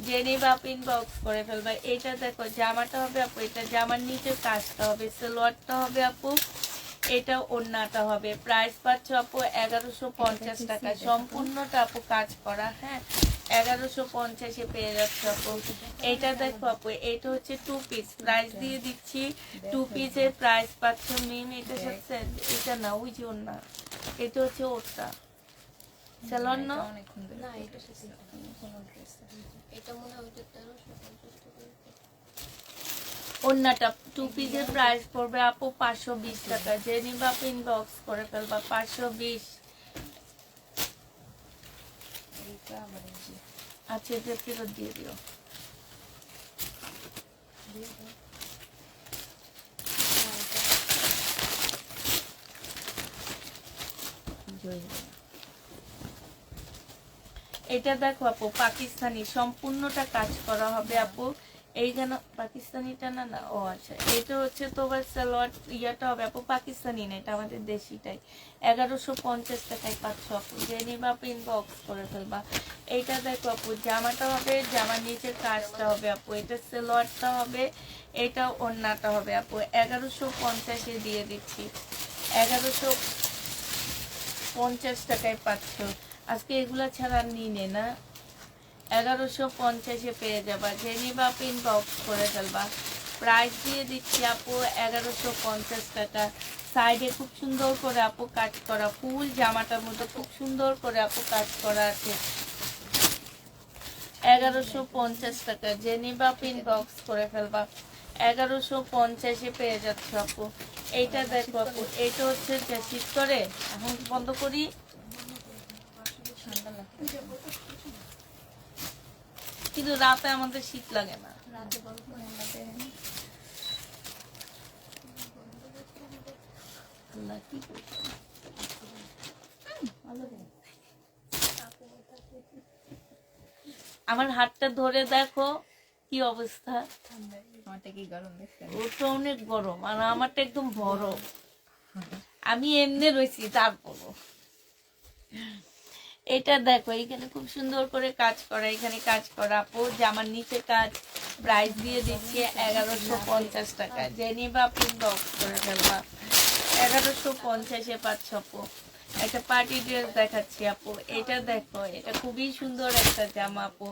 জেনে বা ইনবক্স করে ফেলবা। এটা দেখো জামাটা হবে আপু, এটা জামার নিচে কাজটা হবে, সালোয়ারটা হবে আপু, এটা ওড়নাটা হবে। প্রাইস পাচ্ছ আপু 1150 টাকা। সম্পূর্ণটা আপু কাজ করা, হ্যাঁ। 1150-এ পেয়ে যাচ্ছে আপু। এইটা দেখো আপু, এটা হচ্ছে 2 পিস। প্রাইস দিয়ে দিচ্ছি 2 পিসের প্রাইস পাচ্ছ মিম। এটা সাথে এটা না, ওই যে ওড়না, এটা হচ্ছে ওড়না সালোয়ার না। অনেকক্ষণ ধরে না, এটা সাথে কোনো ড্রেস এটা মনে হয় ওইটা 1350 টাকা। ওড়নাটা 2 পিসের প্রাইস পড়বে আপু 520 টাকা। যে নিবা আপু ইনবক্স করে ফেলবা। 520। এইটা আবার এই যে আচ্ছা, এটা ফেরত দিয়ে দিও। দিয়ে দাও। এটা দেখো আপু পাকিস্তানি, সম্পূর্ণটা কাজ করা হবে আপু। এইখানে পাকিস্তানিটা না, না ও আচ্ছা, এটা হচ্ছে তোমার সালোয়ার ইয়াটা হবে আপু পাকিস্তানি না, এটা আমাদের দেশিটাই। 1150 টাকায় পাচ্ছ আপু। যে নিবা আপু ইনবক্স করে ফেলবা। এইটা দেখো আপু জামাটা হবে, জামার নিচের কাজটা হবে আপু, এটা সালোয়ারটা হবে, এটা ওড়নাটা হবে আপু। 1150-এ দিয়ে দিচ্ছি। 1150 টাকায় পাচ্ছ। আজকে এগুলা ছাড়া নিনে না। 1150-এ পেয়ে যাবা। যে নিবা আপু ইনবক্স করে ফেলবা। প্রাইস দিয়ে দিচ্ছি আপু 1150 টাকা। সাইডে খুব সুন্দর করে আপু কাজ করা, ফুল জামাটার মধ্যে খুব সুন্দর করে আপু কাজ করা আছে। 1150 টাকা। যে নিবা আপু ইনবক্স করে ফেলবা। 1150-এ পেয়ে যাচ্ছে আপু। এইটা দেখো আপু, এইটা হচ্ছে যে শীত করে, এখন বন্ধ করি। ঠান্ডা লাগছে। কিন্তু রাতে আমাদের শীত লাগে না। রাতে বন্ধ করে আল্লাহ কি করছে? আমার হাতটা ধরে দেখো কি অবস্থা। আমারটা কি গরম দেখছেন? ওটা অনেক গরম আর আমারটা একদম বরফ। আমি এমনি রয়েছি তারপরও। এটা দেখো এখানে খুব সুন্দর করে কাজ করা, এখানে কাজ করা আপু জামার নিচে কাজ। প্রাইস দিয়ে দিচ্ছি 1150 টাকা। যে নিবা আপনি বক্স করে ফেলবা। 1150-এ পাচ্ছ আপু। একটা পার্টি ড্রেস দেখাচ্ছি আপু, এটা দেখো এটা খুবই সুন্দর একটা জামা আপু,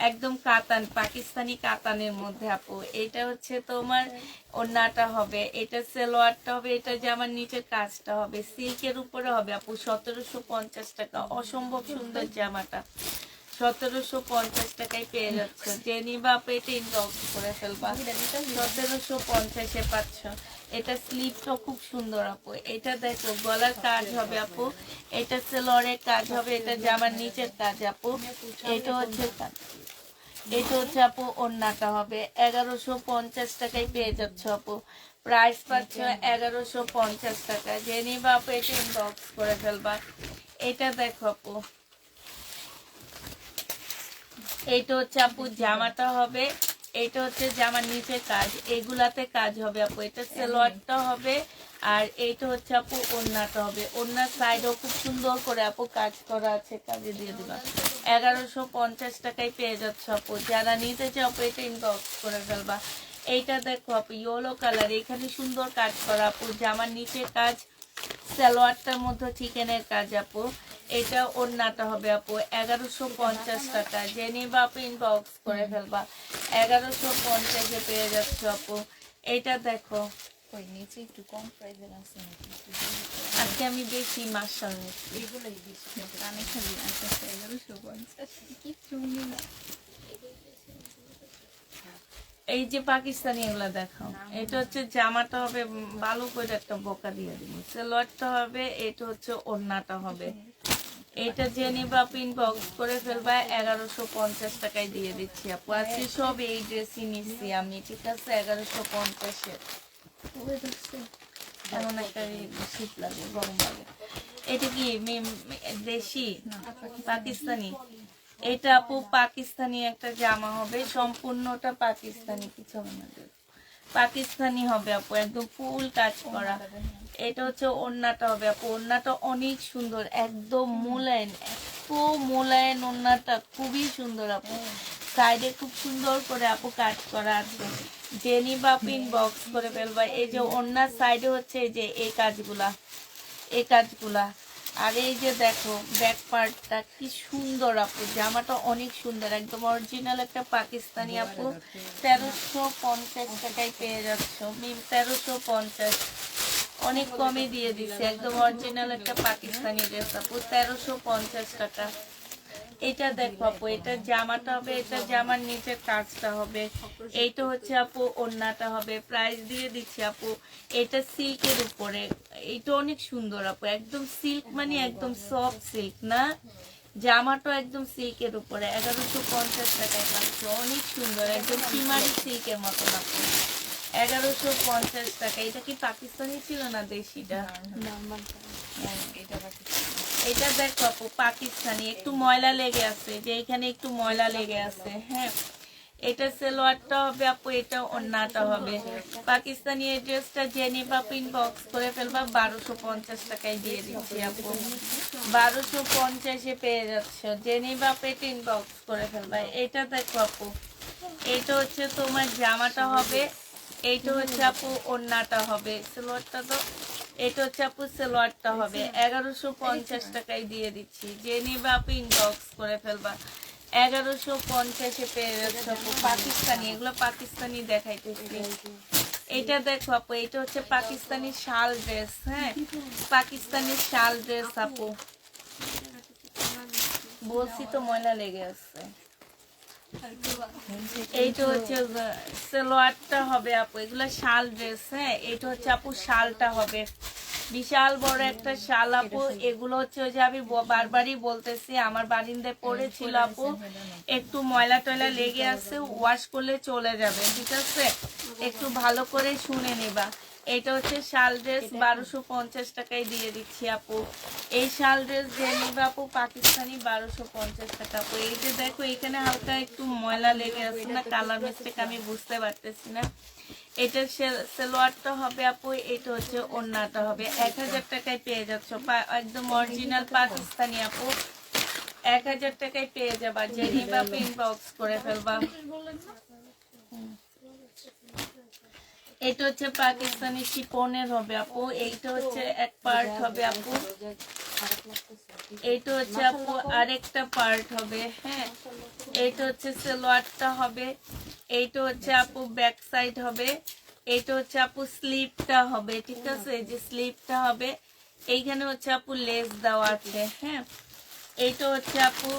একদম কাতান, পাকিস্তানি কাতানের মধ্যে আপু। এটা হচ্ছে তোমার ওড়নাটা হবে, এটা সালোয়ারটা হবে, এটা জামার নিচের কাজটা হবে, সিল্কের উপরে হবে আপু। 1750 টাকা, অসম্ভব সুন্দর জামাটা। 1750 টাকায় পেয়ে যাচ্ছে। যে নিবা আপু এটা ইনবক্স করে ফেলবা। 1750-এ পাচ্ছ। এটা স্লিপটা খুব সুন্দর আপু। এটা দেখো গলার কাজ হবে আপু, এটা সেলোয়ারের কাজ হবে, এটা জামার নিচের কাজ আপু। এটা হচ্ছে কাজ, এটা হচ্ছে আপু ওড়নাটা হবে। 1150 টাকায় পেয়ে যাচ্ছ আপু। প্রাইস পাচ্ছ 1150 টাকা। যে নিবা আপু এটা ইনবক্স করে ফেলবা। এটা দেখো আপু, এইটা হচ্ছে আপু জামাটা হবে, এইটা হচ্ছে জামার নিচে কাজ, এগুলাতে কাজ হবে আপু। এটা সালোয়ারটা হবে আর এইটা হচ্ছে আপু ওড়নাটা হবে। ওড়নার সাইডেও খুব সুন্দর করে আপু কাজ করা আছে, কাজে দিয়ে দিবা। 1150 টাকায় পেয়ে যাচ্ছে আপু। যারা নিতে চাও আপু এটা ইনবক্স করে ফেলবা। এইটা দেখো আপু ইয়েলো কালার, এখানে সুন্দর কাজ করা আপু, জামার নিচে কাজ, সালোয়ারটার মধ্যে চিকেনের কাজ আপু। এটা ওড়নাটা হবে আপু 1150 টাকা। যে নিবা আপু ইনবক্স করে ফেলবা। 1150-এ পেয়ে যাচ্ছ আপু। এটা দেখো ওই নিচে একটু কম প্রাইসের আছে নাকি? আজকে আমি বেশি মার্শাল নিচ্ছি। এগুলোই বেশি কানে খালি আছে 1150 কিচ্ছু না। এই যে পাকিস্তানি এগুলা দেখো, এটা হচ্ছে জামাটা হবে, ভালো করে একটা বোকা দিয়ে দিব। সালোয়ারটা হবে, এটা হচ্ছে ওড়নাটা হবে। এটা যে নিবা আপু ইনবক্স করে ফেলবা। 1150 টাকায় দিয়ে দিচ্ছি আপু। আজকে সব এই ড্রেসই নিচ্ছি আমি, ঠিক আছে? 1150-এ। এমন একটা শীত লাগে, গরম লাগে। এটা কি দেশি পাকিস্তানি? এটা আপু পাকিস্তানি একটা জামা হবে, সম্পূর্ণটা পাকিস্তানি, কিছু হবে না, পাকিস্তানি হবে আপু, একদম ফুল কাজ করা। এটা হচ্ছে ওড়নাটা হবে আপু, ওড়নাটা অনেক সুন্দর, একদম মোলায়েম, এত মোলায়েম ওড়নাটা, খুবই সুন্দর আপু। সাইডে খুব সুন্দর করে আপু কাজ করা আছে। যে নিবা আপু ইনবক্স করে ফেলবা। এই যে ওড়নার সাইডে হচ্ছে এই যে এই কাজগুলা, এই কাজগুলা। আর এই যে দেখো ব্যাক পার্টটা কি সুন্দর আপু, জামাটা অনেক সুন্দর, একদম অরিজিনাল একটা পাকিস্তানি আপু। 1350 টাকায় পেয়ে যাচ্ছ। 1350, অনেক কমে দিয়ে দিচ্ছে, একদম অরিজিনাল একটা পাকিস্তানি ড্রেস আপু। 1350 টাকা। এটা দেখো আপু, এটা জামাটা হবে, এটা জামার নিচে কাজটা হবে, এইটা হচ্ছে আপু ওড়নাটা হবে। প্রাইস দিয়ে দিচ্ছি আপু, এটা সিল্কের উপরে, এটা অনেক সুন্দর আপু, একদম সিল্ক, মানে একদম সফট সিল্ক না, জামাটা একদম সিল্কের উপরে। 1150 টাকায় পাচ্ছ, অনেক সুন্দর, একদম শিমারি সিল্কের মতন আপু। 1150 টাকা। এটা কি পাকিস্তানি ছিল না দেশিটা? এটা পাকিস্তানি। এটা দেখো আপু পাকিস্তানি, একটু ময়লা লেগে আছে, যে এখানে একটু ময়লা লেগে আছে, হ্যাঁ। এটা সালোয়ারটা হবে আপু, এটা ওড়নাটা হবে। পাকিস্তানি এই ড্রেসটা যে নিবা আপু ইনবক্স করে ফেলবা। 1250 টাকায় দিয়ে দিচ্ছি আপু। 1250-এ পেয়ে যাচ্ছ। যে নিবা আপু এটা ইনবক্স করে ফেলবা। এটা দেখো আপু, এটা হচ্ছে তোমার জামাটা হবে, এইটা হচ্ছে আপু ওড়নাটা হবে, সালোয়ারটা তো, এটা হচ্ছে আপু সালোয়ারটা হবে। 1150 টাকায় দিয়ে দিচ্ছি। যে নিবা আপু ইনবক্স করে ফেলবা। 1150-এ পেয়ে যাচ্ছে আপু। পাকিস্তানি, এগুলো পাকিস্তানি দেখাইতেছি। এটা দেখো আপু, এটা হচ্ছে পাকিস্তানি শাল ড্রেস, হ্যাঁ, পাকিস্তানি শাল ড্রেস আপু। বলছি তো ময়লা লেগে আছে। এইটা হচ্ছে সালোয়ারটা হবে আপু, এগুলা শাল ড্রেস, হ্যাঁ। এটা হচ্ছে আপু শালটা হবে, বিশাল বড় একটা শাল আপু। এগুলো হচ্ছে ওই যে আমি বারবারই বলতেছি, আমার বারিন্দায় পড়েছিল আপু, একটু ময়লা টয়লা লেগে আছে, ওয়াশ করলে চলে যাবে, ঠিক আছে? একটু ভালো করে শুনে নিবা। এটা হচ্ছে শাল ড্রেস 1250 টাকায় দিয়ে দিচ্ছি আপু। এই শাল ড্রেস যে নিবে আপু পাকিস্তানি 1250 টাকা আপু। এই যে দেখো এখানে হালকা একটু ময়লা লেগে আছে না, কালার মিস্টেক আমি বুঝতে পারতেছি না। এটা সালোয়ারটা হবে আপু, এটা হচ্ছে ওড়নাটা হবে। 1000 টাকায় পেয়ে যাচ্ছ একদম অরিজিনাল পাকিস্তানি আপু। 1000 টাকায় পেয়ে যাবা, যে নিবা ইনবক্স করে ফেলবা। এটা হচ্ছে পাকিস্তানি শিপনের হবে আপু। এইটা হচ্ছে এক পার্ট হবে আপু, এইটা হচ্ছে আপু আরেকটা পার্ট হবে। হ্যাঁ, এইটা হচ্ছে সালোয়ারটা হবে, এইটা হচ্ছে আপু ব্যাক সাইড হবে, এইটা হচ্ছে আপু স্লিপটা হবে। ঠিক আছে, এই যে স্লিপটা হবে, এইখানে হচ্ছে আপু লেস দেওয়া আছে। হ্যাঁ, এইটা হচ্ছে আপু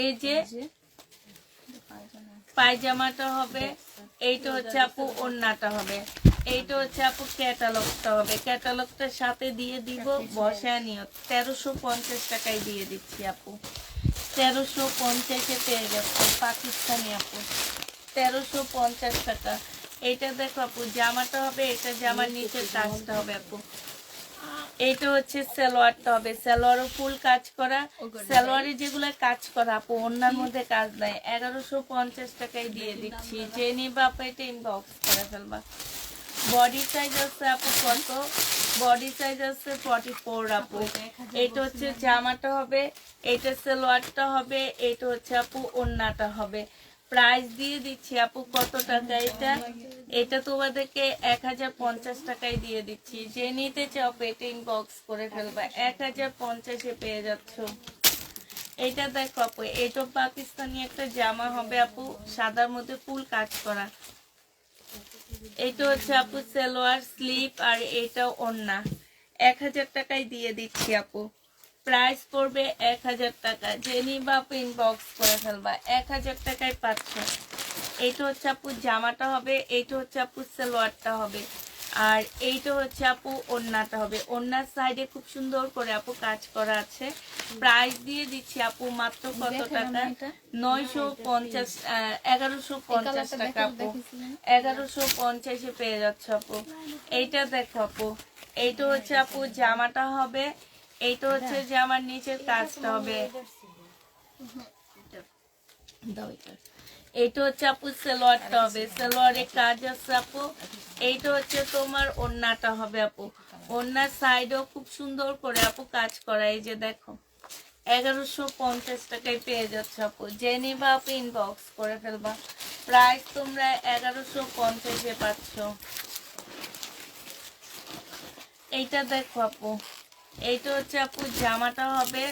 এই যে পায়জামাটা হবে, এইটা হচ্ছে আপু ওড়নাটা হবে, এইটা হচ্ছে আপু ক্যাটালগটা হবে। ক্যাটালগটার সাথে দিয়ে দিব, বসায় নিও। 1350 টাকায় দিয়ে দিচ্ছি আপু। 1350-এ পেয়ে যাচ্ছে পাকিস্তানি আপু, 1350 টাকা। এইটা দেখো আপু জামাটা হবে, এটা জামার নিচের কাজটা হবে আপু। এইটা হচ্ছে সালোয়ারটা হবে, সালোয়ারও ফুল কাজ করা। সালোয়ারে যেগুলো কাজ করা আপু, অন্যার মধ্যে কাজ নাই। 1150 টাকায় দিয়ে দিচ্ছি, যে নিবা আপু এটা ইনবক্স করে ফেলবা। বডি সাইজ আছে আপু কত? বডি সাইজ আছে 44 আপু। এটা হচ্ছে জামাটা হবে, এটা সালোয়ারটা হবে, এটা হচ্ছে আপু ওড়নাটা হবে। প্রাইস দিয়ে দিচ্ছি আপু কত টাকা এটা? এটা তোমাদেরকে 1050 টাকায় দিয়ে দিচ্ছি, যে নিতে চাও পেটে ইনবক্স করে ফেলবা। 1050-এ পেয়ে যাচ্ছ। এটা দেখো আপু, এটা পাকিস্তানি একটা জামা হবে আপু, সাদার মধ্যে ফুল কাজ করা। এটা হচ্ছে আপু সালোয়ার, স্লিপ, আর এটা ওড়না। 1000 টাকায় দিয়ে দিচ্ছি আপু। প্রাইস পড়বে 1000 টাকা, যে নিবা আপু ইনবক্স করে ফেলবা। 1000 টাকায় পাচ্ছ। এইটা হচ্ছে আপু জামাটা হবে, এইটা হচ্ছে আপু সালোয়ারটা হবে, আর এইটা হচ্ছে আপু ওড়নাটা হবে। ওড়নার সাইডে খুব সুন্দর করে আপু কাজ করা আছে। প্রাইস দিয়ে দিচ্ছি আপু মাত্র কত টাকা? 950, 1150 টাকা আপু। 1150-এ পেয়ে যাচ্ছে আপু। এইটা দেখো আপু, এইটা হচ্ছে আপু জামাটা হবে, এইটা হচ্ছে জামার নিচের কাজটা হবে। এইটা হচ্ছে আপু সালোয়ারটা হবে, সালোয়ারের কাজ আছে আপু। এইটা হচ্ছে তোমার ওড়নাটা হবে আপু। ওড়নার সাইডও খুব সুন্দর করে আপু কাজ করা। এই যে দেখো 1150 টাকায় পেয়ে যাচ্ছে আপু, যে নিবা আপু ইনবক্স করে ফেলবা। প্রাইস তোমরা 1150-এ পাচ্ছ। এইটা দেখো আপু, এইটা হচ্ছে আপু জামাটা হবে,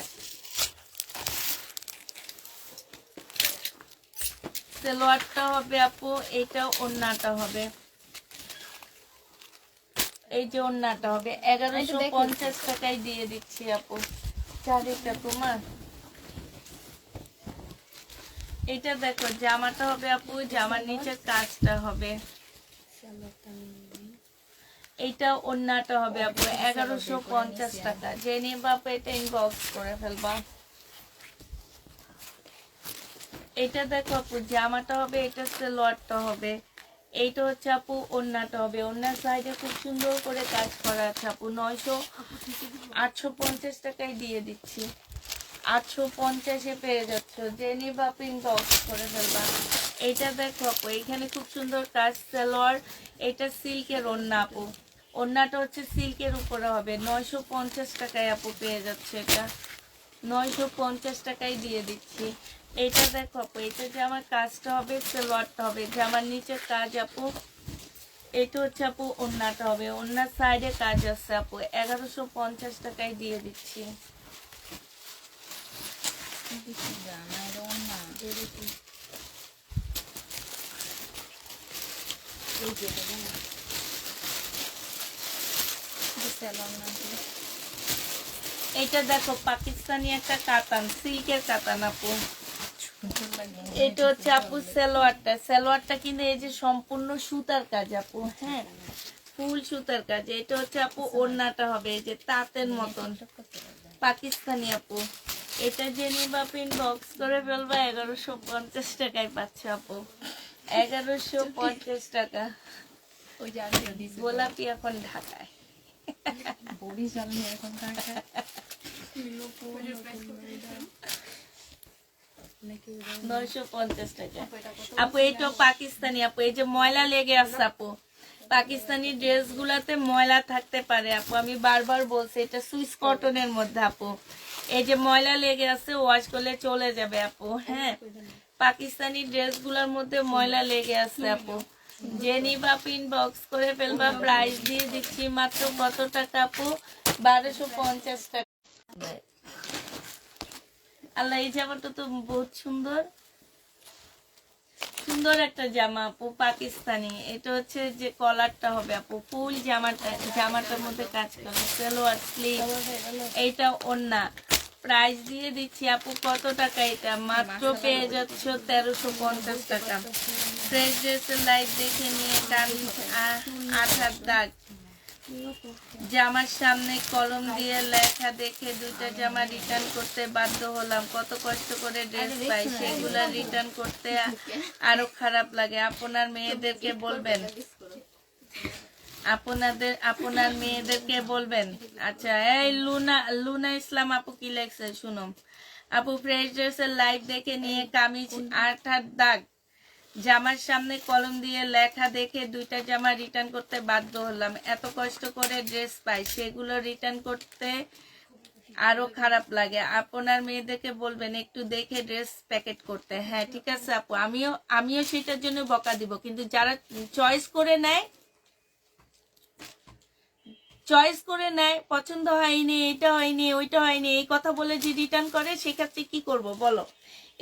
সালোয়ারটা হবে আপু, এইটা ওড়নাটা হবে। এই যে ওড়নাটা হবে 1150 টাকায় দিয়ে দিচ্ছি আপু। চারিটা তোমার। এটা দেখো জামাটা হবে আপু, জামার নিচের কাজটা হবে। এইটা ওড়নাটা হবে আপু 1150 টাকা, যে নিবা আপু এটা ইনবক্স করে ফেলবা। এটা দেখো আপু জামাটা হবে, এটা সালোয়ারটা হবে, এইটা হচ্ছে আপু ওড়নাটা হবে। ওড়নার সাইডে খুব সুন্দর করে কাজ করা আছে আপু। 850 টাকায় দিয়ে দিচ্ছি। 850-এ পেয়ে যাচ্ছ, যে নিবা আপু ইনবক্স করে ফেলবা। এইটা দেখো আপু, এখানে খুব সুন্দর কাজ, সালোয়ার, এটা সিল্কের ওড়না আপু। ওড়নাটা হচ্ছে সিল্কের উপরে হবে। 950 টাকায় আপু পেয়ে যাচ্ছে এটা। 950 টাকায় দিয়ে দিচ্ছি। এটা দেখো আপু, এটা যে আমার কাজটা হবে, সালোয়ারটা হবে, যে আমার নিচের কাজ আপু। এটা হচ্ছে আপু ওড়নাটা হবে, ওড়নার সাইডে কাজ আছে আপু। 1150 টাকায় দিয়ে দিচ্ছি। এটা দেখো পাকিস্তানি একটা কাতান, সিল্কের কাতান আপু। এটা হচ্ছে আপু সালোয়ারটা, সালোয়ারটা কিন্তু এই যে সম্পূর্ণ সুতার কাজ আপু। হ্যাঁ, ফুল সুতার কাজ। এটা হচ্ছে আপু ওড়নাটা হবে, এই যে তাঁতের মতন পাকিস্তানি আপু। এটা যে নিবা আপু ইনবক্স করে ফেলবা। 1150 টাকায় পাচ্ছে আপু। 1150 টাকা। ওই যে আগে দিছে গোলাপি এখন ঢাকায়। বরিশাল নিয়ে এখন কাকা নাকি 950 টাকা। আপু এইটা পাকিস্তানি আপু, এই যে ময়লা লেগে আছে আপু, পাকিস্তানি ড্রেস গুলাতে ময়লা থাকতে পারে আপু, আমি বারবার বলছি এটা সুইস কটনের মধ্যে আপু, এই যে ময়লা লেগে আছে ওয়াশ করলে চলে যাবে আপু। হ্যাঁ, পাকিস্তানি ড্রেস গুলার মধ্যে ময়লা লেগে আছে আপু, যে নিবা পিন বক্স করে ফেলবা। প্রাইস দিয়ে দিচ্ছি মাত্র কত টাকা আপু? 1250 টাকা। আল্লাহ, এই জামাটা তো বহুত সুন্দর, সুন্দর একটা জামা আপু, পাকিস্তানি। এটা হচ্ছে যে কলারটা হবে আপু, ফুল জামাটার মধ্যে কাজ করে, সালোয়ার স্লিভ, এইটা ওন্না। প্রাইস দিয়ে দিচ্ছি আপু কত টাকা? এটা মাত্র পেয়ে যাচ্ছ 1350 টাকা। ফ্রেশ ড্রেসের লাইট দেখে নিয়ে টান আঠার দাগ, জামার সামনে কলম দিয়ে লেখা দেখে দুইটা জামা রিটার্ন করতে বাধ্য হলাম। কত কষ্ট করে ড্রেস পাই, সেগুলা রিটার্ন করতে আরো খারাপ লাগে। আপনার মেয়েদেরকে বলবেন, আপনার মেয়েদেরকে বলবেন। আচ্ছা, এই লুনা ইসলাম আপু কি লেখছে শুনো আপু। ফ্রেশ ড্রেসের লাইট দেখে নিয়ে কামিজ আঠার দাগ, জামার সামনে কলম দিয়ে লেখা দেখে দুইটা জামা রিটার্ন করতে বাধ্য হলাম। এত কষ্ট করে ড্রেস পাই, সেগুলো রিটার্ন করতে আরো খারাপ লাগে। আপনার মেয়েদেরকে বলবেন একটু দেখে ড্রেস প্যাকেট করতে। হ্যাঁ ঠিক আছে আপু, আমিও সেটার জন্য বকা দিব, কিন্তু যারা চয়েস করে নেয় পছন্দ হয়নি, এটা হয়নি, ওইটা হয়নি, এই কথা বলে যে রিটার্ন করে, সেক্ষেত্রে কি করব বলো?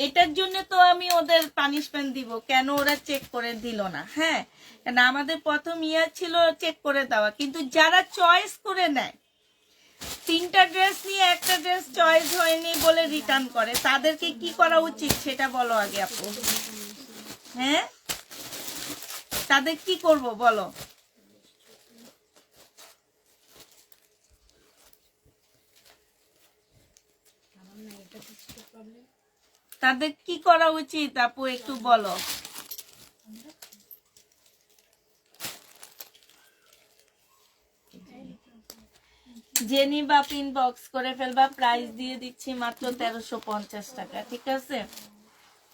এটার জন্য তো আমি ওদের পানিশমেন্ট দিব, কেন ওরা চেক করে দিল না? হ্যাঁ, কেন আমাদের প্রথম ছিল চেক করে দেওয়া, কিন্তু যারা চয়েস করে নেয়, 3টা ড্রেস নিয়ে একটা ড্রেস চয়েস হয়নি বলে রিটার্ন করে, তাদেরকে কি করা উচিত সেটা বলো আগে আপু। হ্যাঁ, তাদের কি করব বলো? তাদের কি করা উচিত আপু একটু বলো। জেনি বা পিন বক্স করে ফেলবা। প্রাইস দিয়ে দিচ্ছি মাত্র 1350 টাকা। ঠিক আছে,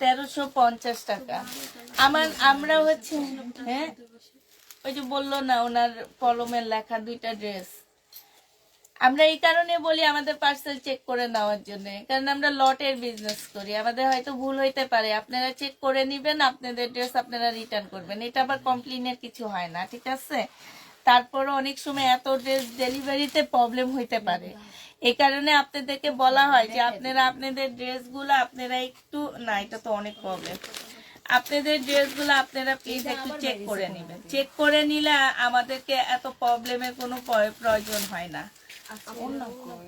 1350 টাকা। আমরা হচ্ছে, হ্যাঁ ওই যে বললো না ওনার কলমের লেখা দুইটা ড্রেস, আমরা এই কারণে বলি আমাদের পার্সেল চেক করে নেওয়ার জন্য, কারণ আমরা লটের বিজনেস করি, আমাদের হয়তো ভুল হইতে পারে, আপনারা চেক করে নিবেন, আপনাদের ড্রেস আপনারা রিটার্ন করবেন, এটা আবার কমপ্লেনের কিছু হয় না। ঠিক আছে, তারপরও অনেক সময় এত ড্রেস ডেলিভারিতে প্রবলেম হইতে পারে, এই কারণে আপনাদেরকে বলা হয় যে আপনারা আপনাদের ড্রেসগুলো আপনারা একটু, না এটা তো অনেক প্রবলেম, আপনাদের ড্রেসগুলো আপনারা প্লিজ একটু চেক করে নেবেন। চেক করে নিলে আমাদেরকে এত প্রবলেমের কোনো প্রয়োজন হয় না,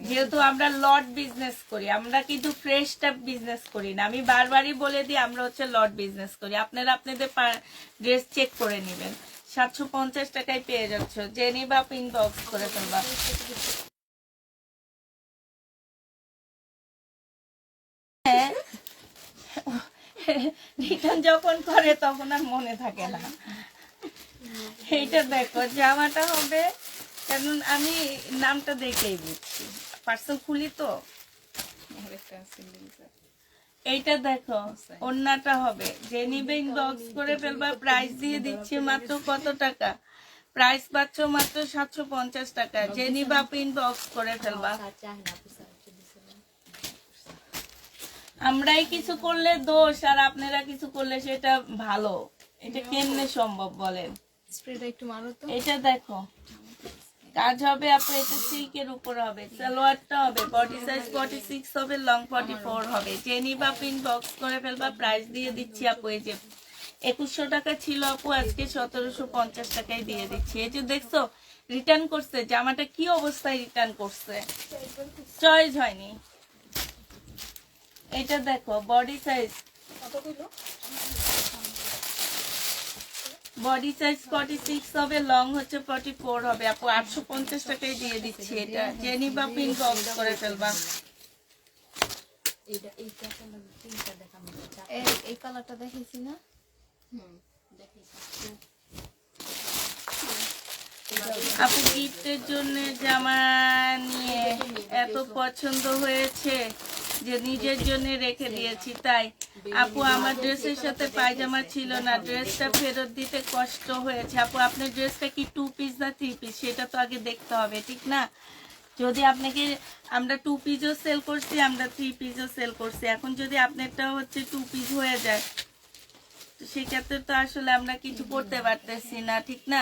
যেহেতু আমরা লট বিজনেস করি, আমরা কিন্তু ফ্রেশ টাইপ বিজনেস করি না। আমি বারবারই বলে দিই আমরা হচ্ছে লট বিজনেস করি। আপনারা আপনাদের ড্রেস চেক করে নেবেন, 750 টাকায় পেয়ে যাচ্ছ। জেনি বা পিন বক্স করে ফেলবা। হ্যাঁ, রিটার্ন যখন করে তখন আর মনে থাকে না। এইটা দেখো, জামাটা হবে, কারণ আমি নামটা দেখেই বুঝছি, পার্সেল খুলি তো। এইটা দেখো, ওন্নাটা হবে, যে নিবে ইনবক্স করে ফেলবা। প্রাইস দিয়ে দিচ্ছি মাত্র কত টাকা? প্রাইস পাচ্ছ মাত্র 750 টাকা। যে নিবা ইনবক্স করে ফেলবা। আমরাই কিছু করলে দোষ আর আপনারা কিছু করলে সেটা ভালো, এটা কেমনে সম্ভব বলেন? একটু মারো তো। এটা দেখো, কাজ হবে আপু, এটা সিল্কের উপর হবে, সালোয়ারটা হবে, বডি সাইজ 46 হবে, লং 44 হবে। জেনি বা পিন বক্স করে ফেলবা। প্রাইস দিয়ে দিচ্ছি আপু, এই যে 2100 টাকা ছিল আপু, আজকে 1750 টাকায় দিয়ে দিচ্ছি। এই যে দেখছো রিটার্ন করছে, জামাটা কি অবস্থায় রিটার্ন করছে, চয়েস হয়নি। এটা দেখো, বডি সাইজ বডি সাইজ 46 হবে, লং হচ্ছে 44 হবে আপু, 850 টাকায় দিয়ে দিচ্ছি এটা। জেনি বা পিন বক্স করে ফেলবা। এই কালারটা দেখাইছি না? আপু গিফটের জন্য জামা নিয়ে এত পছন্দ হয়েছে যে নিজের জন্য রেখে দিয়েছি। তাই আপু আমার ড্রেসের সাথে পায়জামা ছিল না, ড্রেসটা ফেরত দিতে কষ্ট হয়েছে। আপু আপনার ড্রেসটা কি 2 পিস না 3 পিস সেটা তো আগে দেখতে হবে, ঠিক না? যদি আপনাকে আমরা 2 পিসও সেল করছি, আমরা 3 পিসও সেল করছি, এখন যদি আপনারটা হচ্ছে 2 পিস হয়ে যায় তো সেক্ষেত্রে তো আসলে আমরা কিছু করতে পারতেছি না, ঠিক না?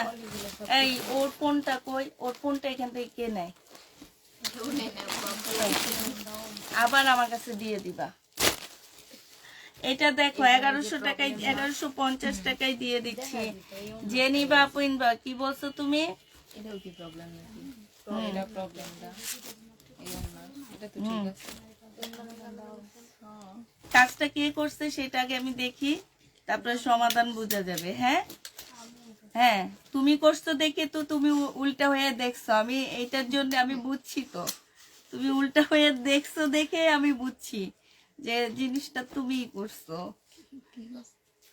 এই ওর ফোনটা কই? ওর ফোনটা এখান থেকে কে নেয়? আবার আমার কাছে দিয়ে দিবা। এটা দেখো 1100 টাকায়, 1150 টাকায় দিয়ে দিচ্ছি। যে নিবা আপু ইনবা। কি বলছো তুমি? এটাও কি প্রবলেম নাকি? এটা প্রবলেমটা এই না, এটা তো ঠিক আছে। কাজটা কে করছে সেটা আগে আমি দেখি, তারপরে সমাধান বোঝা যাবে। হ্যাঁ হ্যাঁ, তুমি করছো দেখে তো তুমি উল্টা হয়ে দেখছো। আমি এইটার জন্য আমি বুঝছি তো, তুমি উল্টা হয়ে দেখছো দেখে আমি বুঝছি যে জিনিসটা তুমিই করছো।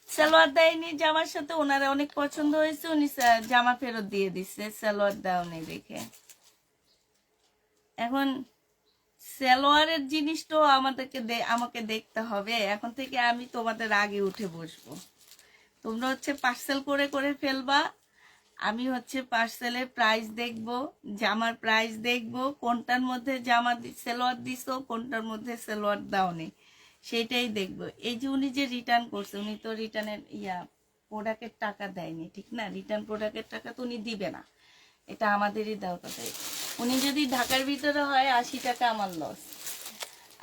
সালোয়ার দেয়নি জামার সাথে, ওনারা অনেক পছন্দ হয়েছে, উনি জামা ফেরত দিয়ে দিচ্ছে সালোয়ার দেওনি দেখে। এখন সালোয়ারের জিনিসটাও আমাকে দেখতে হবে। এখন থেকে আমি তোমাদের আগে উঠে বসবো। তোমরা হচ্ছে পার্সেল করে করে ফেলবা, আমি হচ্ছে পার্সেলের প্রাইস দেখব, জামার প্রাইস দেখব, কোনটার মধ্যে জামা সালোয়ার দিছো, কোনটার মধ্যে সালোয়ার দাওনি সেটাই দেখব। এই যে উনি যে রিটার্ন করছে, উনি তো রিটার্নের প্রোডাক্টের টাকা দেয়নি, ঠিক না? রিটার্ন প্রোডাক্টের টাকা তো উনি দিবে না, এটা আমাদেরই দেওয়া কথা। উনি যদি ঢাকার ভিতরে হয় 80 টাকা আমার লস,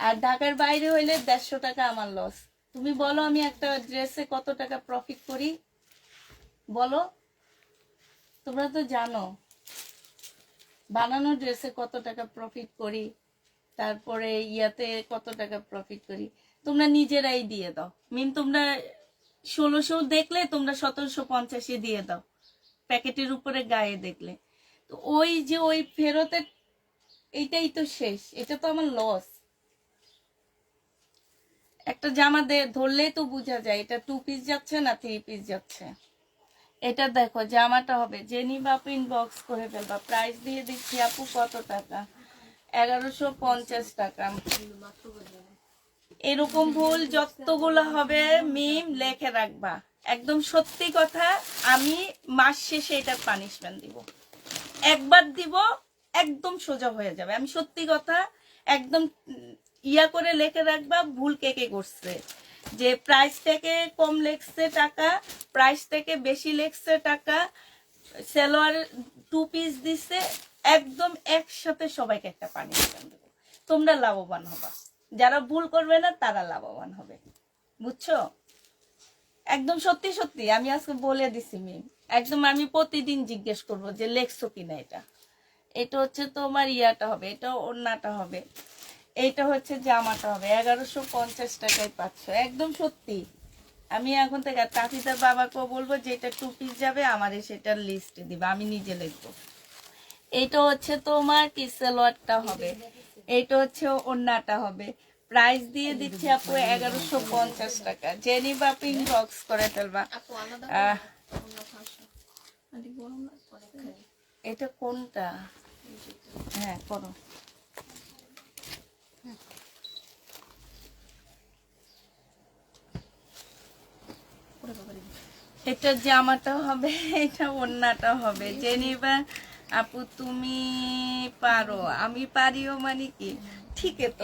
আর ঢাকার বাইরে হইলে 150 টাকা আমার লস। তুমি বলো আমি একটা ড্রেসে কত টাকা প্রফিট করি, বলো? তোমরা তো জানো বানানো ড্রেসে কত টাকা প্রফিট করি, তারপরে ইয়াতে কত টাকা প্রফিট করি। তোমরা নিজেরাই দিয়ে দাও। তোমরা 1600 দেখলে তোমরা 1750 দিয়ে দাও প্যাকেটের উপরে গায়ে দেখলে। তো ওই যে ওই ফেরতের এইটাই তো শেষ, এটা তো আমার লস। একটা জামা ধরলেই তো বোঝা যায় এটা 2 পিস যাচ্ছে না 3 পিস যাচ্ছে। এটা দেখো জামাটা হবে, যে নিবা আপু ইনবক্স করে ফেলবা। প্রাইস দিয়ে দিচ্ছি আপু কত টাকা? 1150 টাকা। এরকম ভুল যতগুলো হবে মিম লেখে রাখবা। একদম সত্যি কথা, আমি মাস শেষে এটার পানিশমেন্ট দিব। একবার দিব, একদম সোজা হয়ে যাবে। আমি সত্যি কথা একদম ইয়া করে লেখে রাখবা। ভুল কে কে করছে, যে প্রাইস থেকে কম লেখছে টাকা, প্রাইস থেকে বেশি লেখছে টাকা, সালোয়ার 2 পিস দিছে, একদম একসাথে সবাইকে একটা পানিশমেন্ট দেবো। তোমরা লাভবান হবা, যারা ভুল করবে না তারা লাভবান হবে, বুঝছো? একদম সত্যি সত্যি আমি আজকে বলে দিছি মিম। একদম আমি প্রতিদিন জিজ্ঞেস করব যে লেখছো কিনা। এটা হচ্ছে তোমার ইয়াটা হবে, এটা ওড়নাটা হবে, এইটা হচ্ছে জামাটা হবে। 1150 টাকায় পাচ্ছ, একদম সত্যি। আমি এখন থেকে তাফিদার বাবাকেও বলবো যে এটা 2 পিস যাবে, আমার সেটার লিস্ট দিবা, আমি নিজে লিখবো। এইটা হচ্ছে তোমার কি সালোয়ারটা হবে, এইটা হচ্ছে ওড়নাটা হবে। প্রাইস দিয়ে দিচ্ছি আপু 1150 টাকা। জেনি বা পিন বক্স করে ফেলবা। এটা কোনটা? হ্যাঁ করো। এটা জামাটা হবে, এটা ওড়নাটা হবে। জেনিবা আপু তুমি পারো, আমি পারিও মানে কি? ঠিক তো,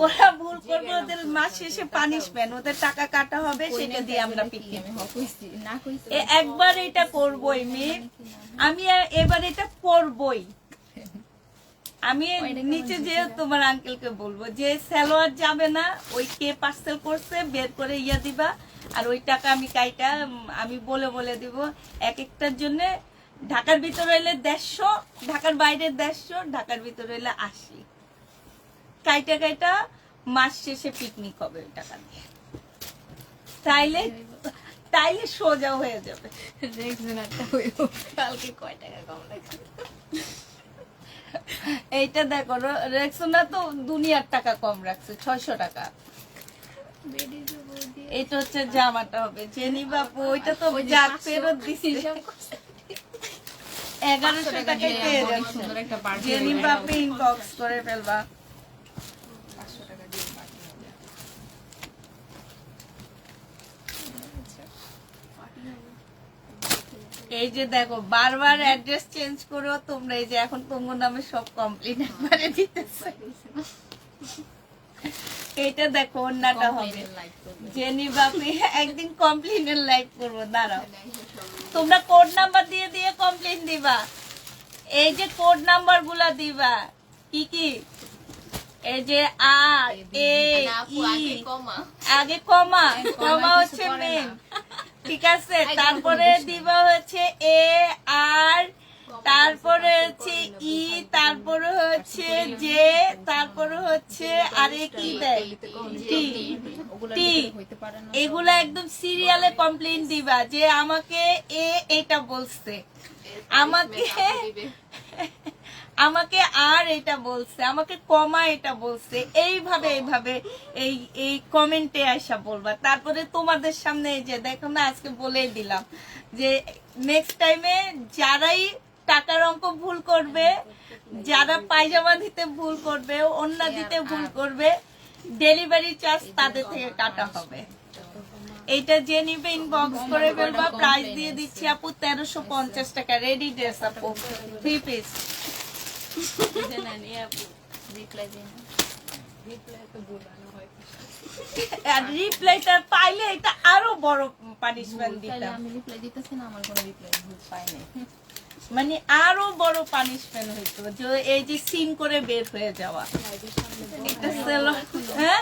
ওরা ভুল করবে, ওদের মাস শেষে পানিশমেন্ট, ওদের টাকা কাটা হবে, সেটা দিয়ে আমরা পিকনিক। একবার এটা করবই মেয়ে, আমি এবার এটা করবই। আমি নিচে যে তোমার আঙ্কেলকে বলবো যে সালোয়ার যাবে না, ওই কে পার্সেল করছে বের করে ইয়া দিবা, আর ওই টাকা আমি কাইটা আমি বলে দিব। এক একটার জন্য ঢাকার ভিতরে হইলে 150, ঢাকার বাইরে 150, ঢাকার ভিতরে হইলে 80। কাইটা মাস শেষে পিকনিক হবে ওই টাকা দিয়ে। তাইলে সোজা হয়ে যাবে। কালকে কয় টাকা কম লাগছে? এইটা দেখো রেক্সোনা তো দুনিয়ার টাকা কম রাখছে, 600 টাকা। বেডি যে বৌদি এটা হচ্ছে জামাটা হবে জেনি বাপু, ওইটা তো যাক ফেরত দিছি, 1100 টাকায় পেয়ে যাচ্ছে। সুন্দর একটা বার্থডে জেনি বাপু ইনবক্স করে ফেলবা। 500 টাকা দিয়ে বার্থডে হবে। এই যে দেখো বারবার অ্যাড্রেস চেঞ্জ করো তোমরা, এই যে এখন তোমার নামে সব কমপ্লেন একবারে দিতেছে। এটা দেখো অন্যটা হবে জেনি বাপি, একদিন কমপ্লেনের লাইভ করবো, দাঁড়াও। তোমরা কোড নাম্বার দিয়ে দিয়ে কমপ্লেন দিবা, এই যে কোড নাম্বার গুলা দিবা, কি কি, এই যে আর এ আপু ই, আগে কমা আগে কমা, কমা হচ্ছে মেন, ঠিক আছে। তারপরে দিবা হচ্ছে এ আর, তারপরে হচ্ছে ই, তারপরে হচ্ছে জে, তারপরে হচ্ছে আরে কি দেয় টি, টি। এগুলা একদম সিরিয়ালে কমপ্লেইন দিবা যে আমাকে এ এটা বলছে, আমাকে আমাকে আর এটা বলছে, আমাকে কমা এটা বলছে, এইভাবে এইভাবে এই এই কমেন্টে আসা বলবা। তারপরে তোমাদের সামনে এই যে দেখো না, আজকে বলেই দিলাম যে নেক্সট টাইমে যারাই টাকার অঙ্ক ভুল করবে, যারা পায়জামা দিতে ভুল করবে, ওন্না দিতে ভুল করবে, ডেলিভারি চার্জ তাদের থেকে কাটা হবে। এইটা যে নিবে ইনবক্স করে ফেলবা। প্রাইস দিয়ে দিচ্ছি আপু 1350 টাকা, রেডি ড্রেস আপু, 3 পিস। আর রিপ্লাইটা পাইলে এটা আরো বড় পানিশমেন্ট দিতাম, আমি রিপ্লাই দিতেছি না, আমার কোনো রিপ্লাই পাই নাই। মানে আরো বড় পানিশমেন্ট হইতো যে এই যে সিন করে বের হয়ে যাওয়া। একটা সেলো, হ্যাঁ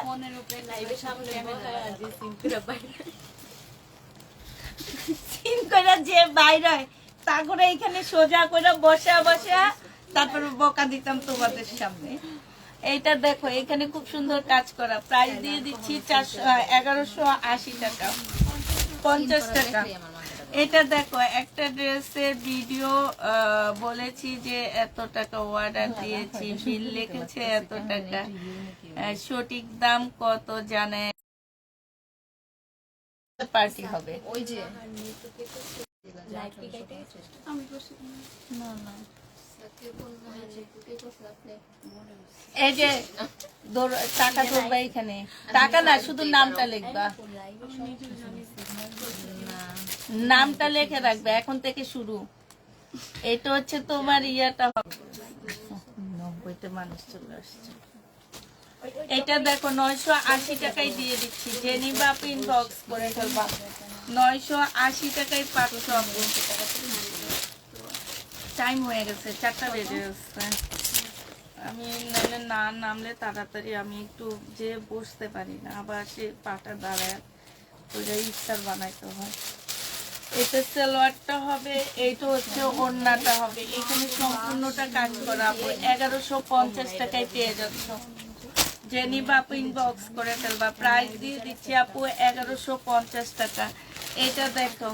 সিন করে যে বাইরে হয় তা করে এখানে সোজা করে বসা বসা তারপরে বকা দিতাম তোমাদের সামনে। এইটা দেখো এখানে খুব সুন্দর কাজ করা, প্রাইস দিয়ে দিচ্ছি 1180 টাকা, 50 টাকা। এটা দেখো একটা ড্রেসের ভিডিও বলেছি যে এত টাকা অর্ডার দিয়েছি, বিল লিখেছে এত টাকা, সঠিক দাম কত জানে পার্টি হবে। ওই যে এই যে টাকা ধরবা, এখানে টাকা না শুধু নামটা লিখবা, নামটা লিখে রাখবে এখন থেকে শুরু। এটা হচ্ছে তোমার ইয়াটা হবে, 90টা মানুষ চলে আসছে। এটা দেখো 980 টাকায় দিয়ে দিচ্ছি, জেনি বাপ ইনবক্স করে ফেলবা, 980 টাকায় পাচ্ছ। টাইম হয়ে গেছে, 4টা বেজে গেছে। আমি নাহলে না নামলে তাড়াতাড়ি আমি একটু যে বসতে পারি না, আবার সে পাটা দাঁড়ায় ওইটা ইফতার বানাইতে হয়। এটা সালোয়ারটা হবে, এইটা হচ্ছে ওড়নাটা হবে, এখানে সম্পূর্ণটা কাজ করা হবে। 1150 টাকায় পেয়ে যাচ্ছ, জেনি বাপু ইনবক্স করে ফেলবা। প্রাইস দিয়ে দিচ্ছি আপু 1150 টাকা। এটা দেখো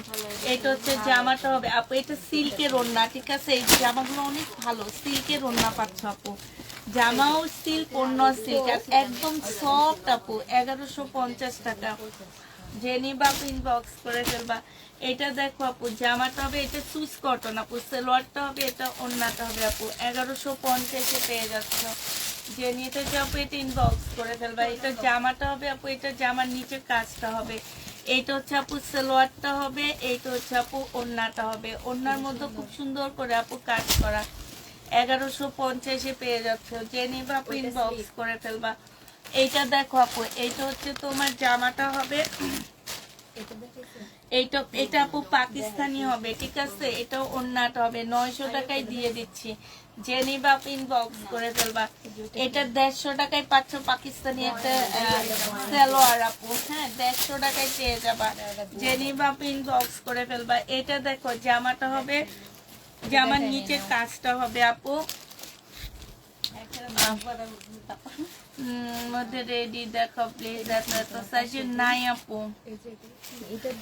এটা হচ্ছে জামাটা হবে আপু, এটা সিল্কের ওড়না, ঠিক আছে। এই জামাগুলো অনেক ভালো, সিল্কের ওড়না পাচ্ছ আপু, জামাও সিল্ক, ওড়না সিল্ক, আর একদম সফট আপু, 1150 টাকা। জেনি বাপু ইনবক্স করে ফেলবা। এটা দেখো আপু জামাটা হবে, এটা সুইস কটন আপু, সালোয়ারটা হবে, এটা ওড়নাটা হবে আপু, 1150-এ পেয়ে যাচ্ছ। যে নিতে যাবো এটা ইনবক্স করে ফেলবা। এটা জামাটা হবে আপু, এটা জামার নিচে কাজটা হবে, এইটা হচ্ছে আপু সালোয়ারটা হবে, এইটা হচ্ছে আপু ওড়নাটা হবে। ওড়নার মধ্যে খুব সুন্দর করে আপু কাজ করা, 1150-এ পেয়ে যাচ্ছ। যে নিবা আপু ইনবক্স করে ফেলবা। এইটা দেখো আপু, এইটা হচ্ছে তোমার জামাটা হবে, এটা আপু পাকিস্তানি হবে, ঠিক আছে। এটা ওড়নাটা হবে, 900 টাকায় দিয়ে দিচ্ছি, জেনি বাপ ইনবক্স করে ফেলবা। এটা 150 টাকায় পাচ্ছ পাকিস্তানি একটা সালোয়ার আপু, হ্যাঁ 150 টাকায় পেয়ে যাবা, জেনি বাপ ইনবক্স করে ফেলবা। এটা দেখো জামাটা হবে, জামার নিচে কাজটা হবে আপু, মধ্যে রেডি দেখো প্লিজ, আপনার তো সাইজে নাই আপু।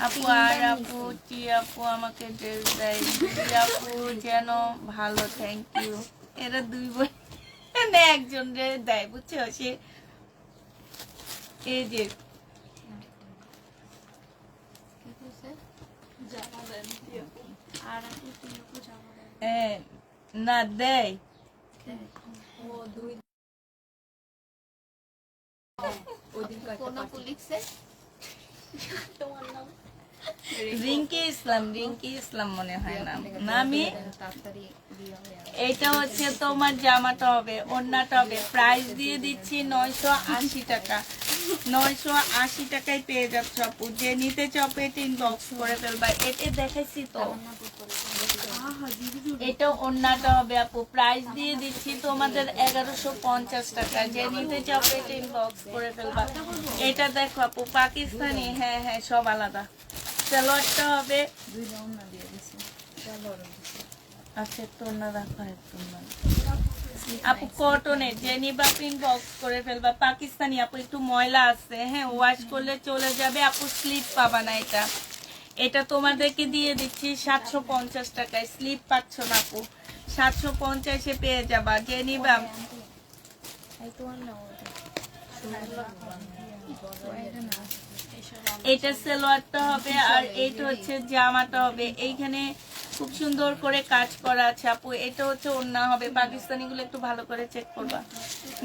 আপু আর আপু টি আপু আমাকে ড্রেস দেয়, দুই আপু যেন ভালো, থ্যাংক ইউ। এরা দুই বোন একজন দেয় বুঝছো, সে এই যে আর আপু তুমি আপু জামা দেন না দেয় ও দুই ওদিন কোন আপু লিখছে তোমার নাম রিঙ্কি ইসলাম মনে হয় না না আমি তাড়াতাড়ি বিয়ে হবে আর এটা হচ্ছে তোমার জামাটা হবে ওড়নাটা হবে প্রাইস দিয়ে দিচ্ছি 980 টাকা 980 টাকায় পেয়ে যাচ্ছ আপু যে নিতে চাও পেটে ইনবক্স করে ফেলবা এটা দেখাইছি তো এটা ওড়নাটা হবে আপু প্রাইস দিয়ে দিচ্ছি তোমাদের 1150 টাকা যে নিতে চাও পেটে ইনবক্স করে ফেলবা এটা দেখো আপু পাকিস্তানি হ্যাঁ হ্যাঁ সব আলাদা সালোয়ারটা হবে দুই রাউন্ড না দিয়ে দিছে চলো আচ্ছা তোর না রাখা একটু না আপু কটনের যে নিবা ইনবক্স করে ফেলবা পাকিস্তানি আপু একটু ময়লা আছে হ্যাঁ ওয়াশ করলে চলে যাবে আপু স্লিপ পাবা না এটা এটা তোমাদেরকে দিয়ে দিচ্ছি 750 টাকায় স্লিপ পাচ্ছ না আপু 750 এ পেয়ে যাবা যে নিবা এই তো না এটা সালোয়ারটা হবে আর এইটা হচ্ছে জামাটা হবে এইখানে খুব সুন্দর করে কাজ করা আছে আপু এটা হচ্ছে ওড়না হবে পাকিস্তানি গুলো একটু ভালো করে চেক করবা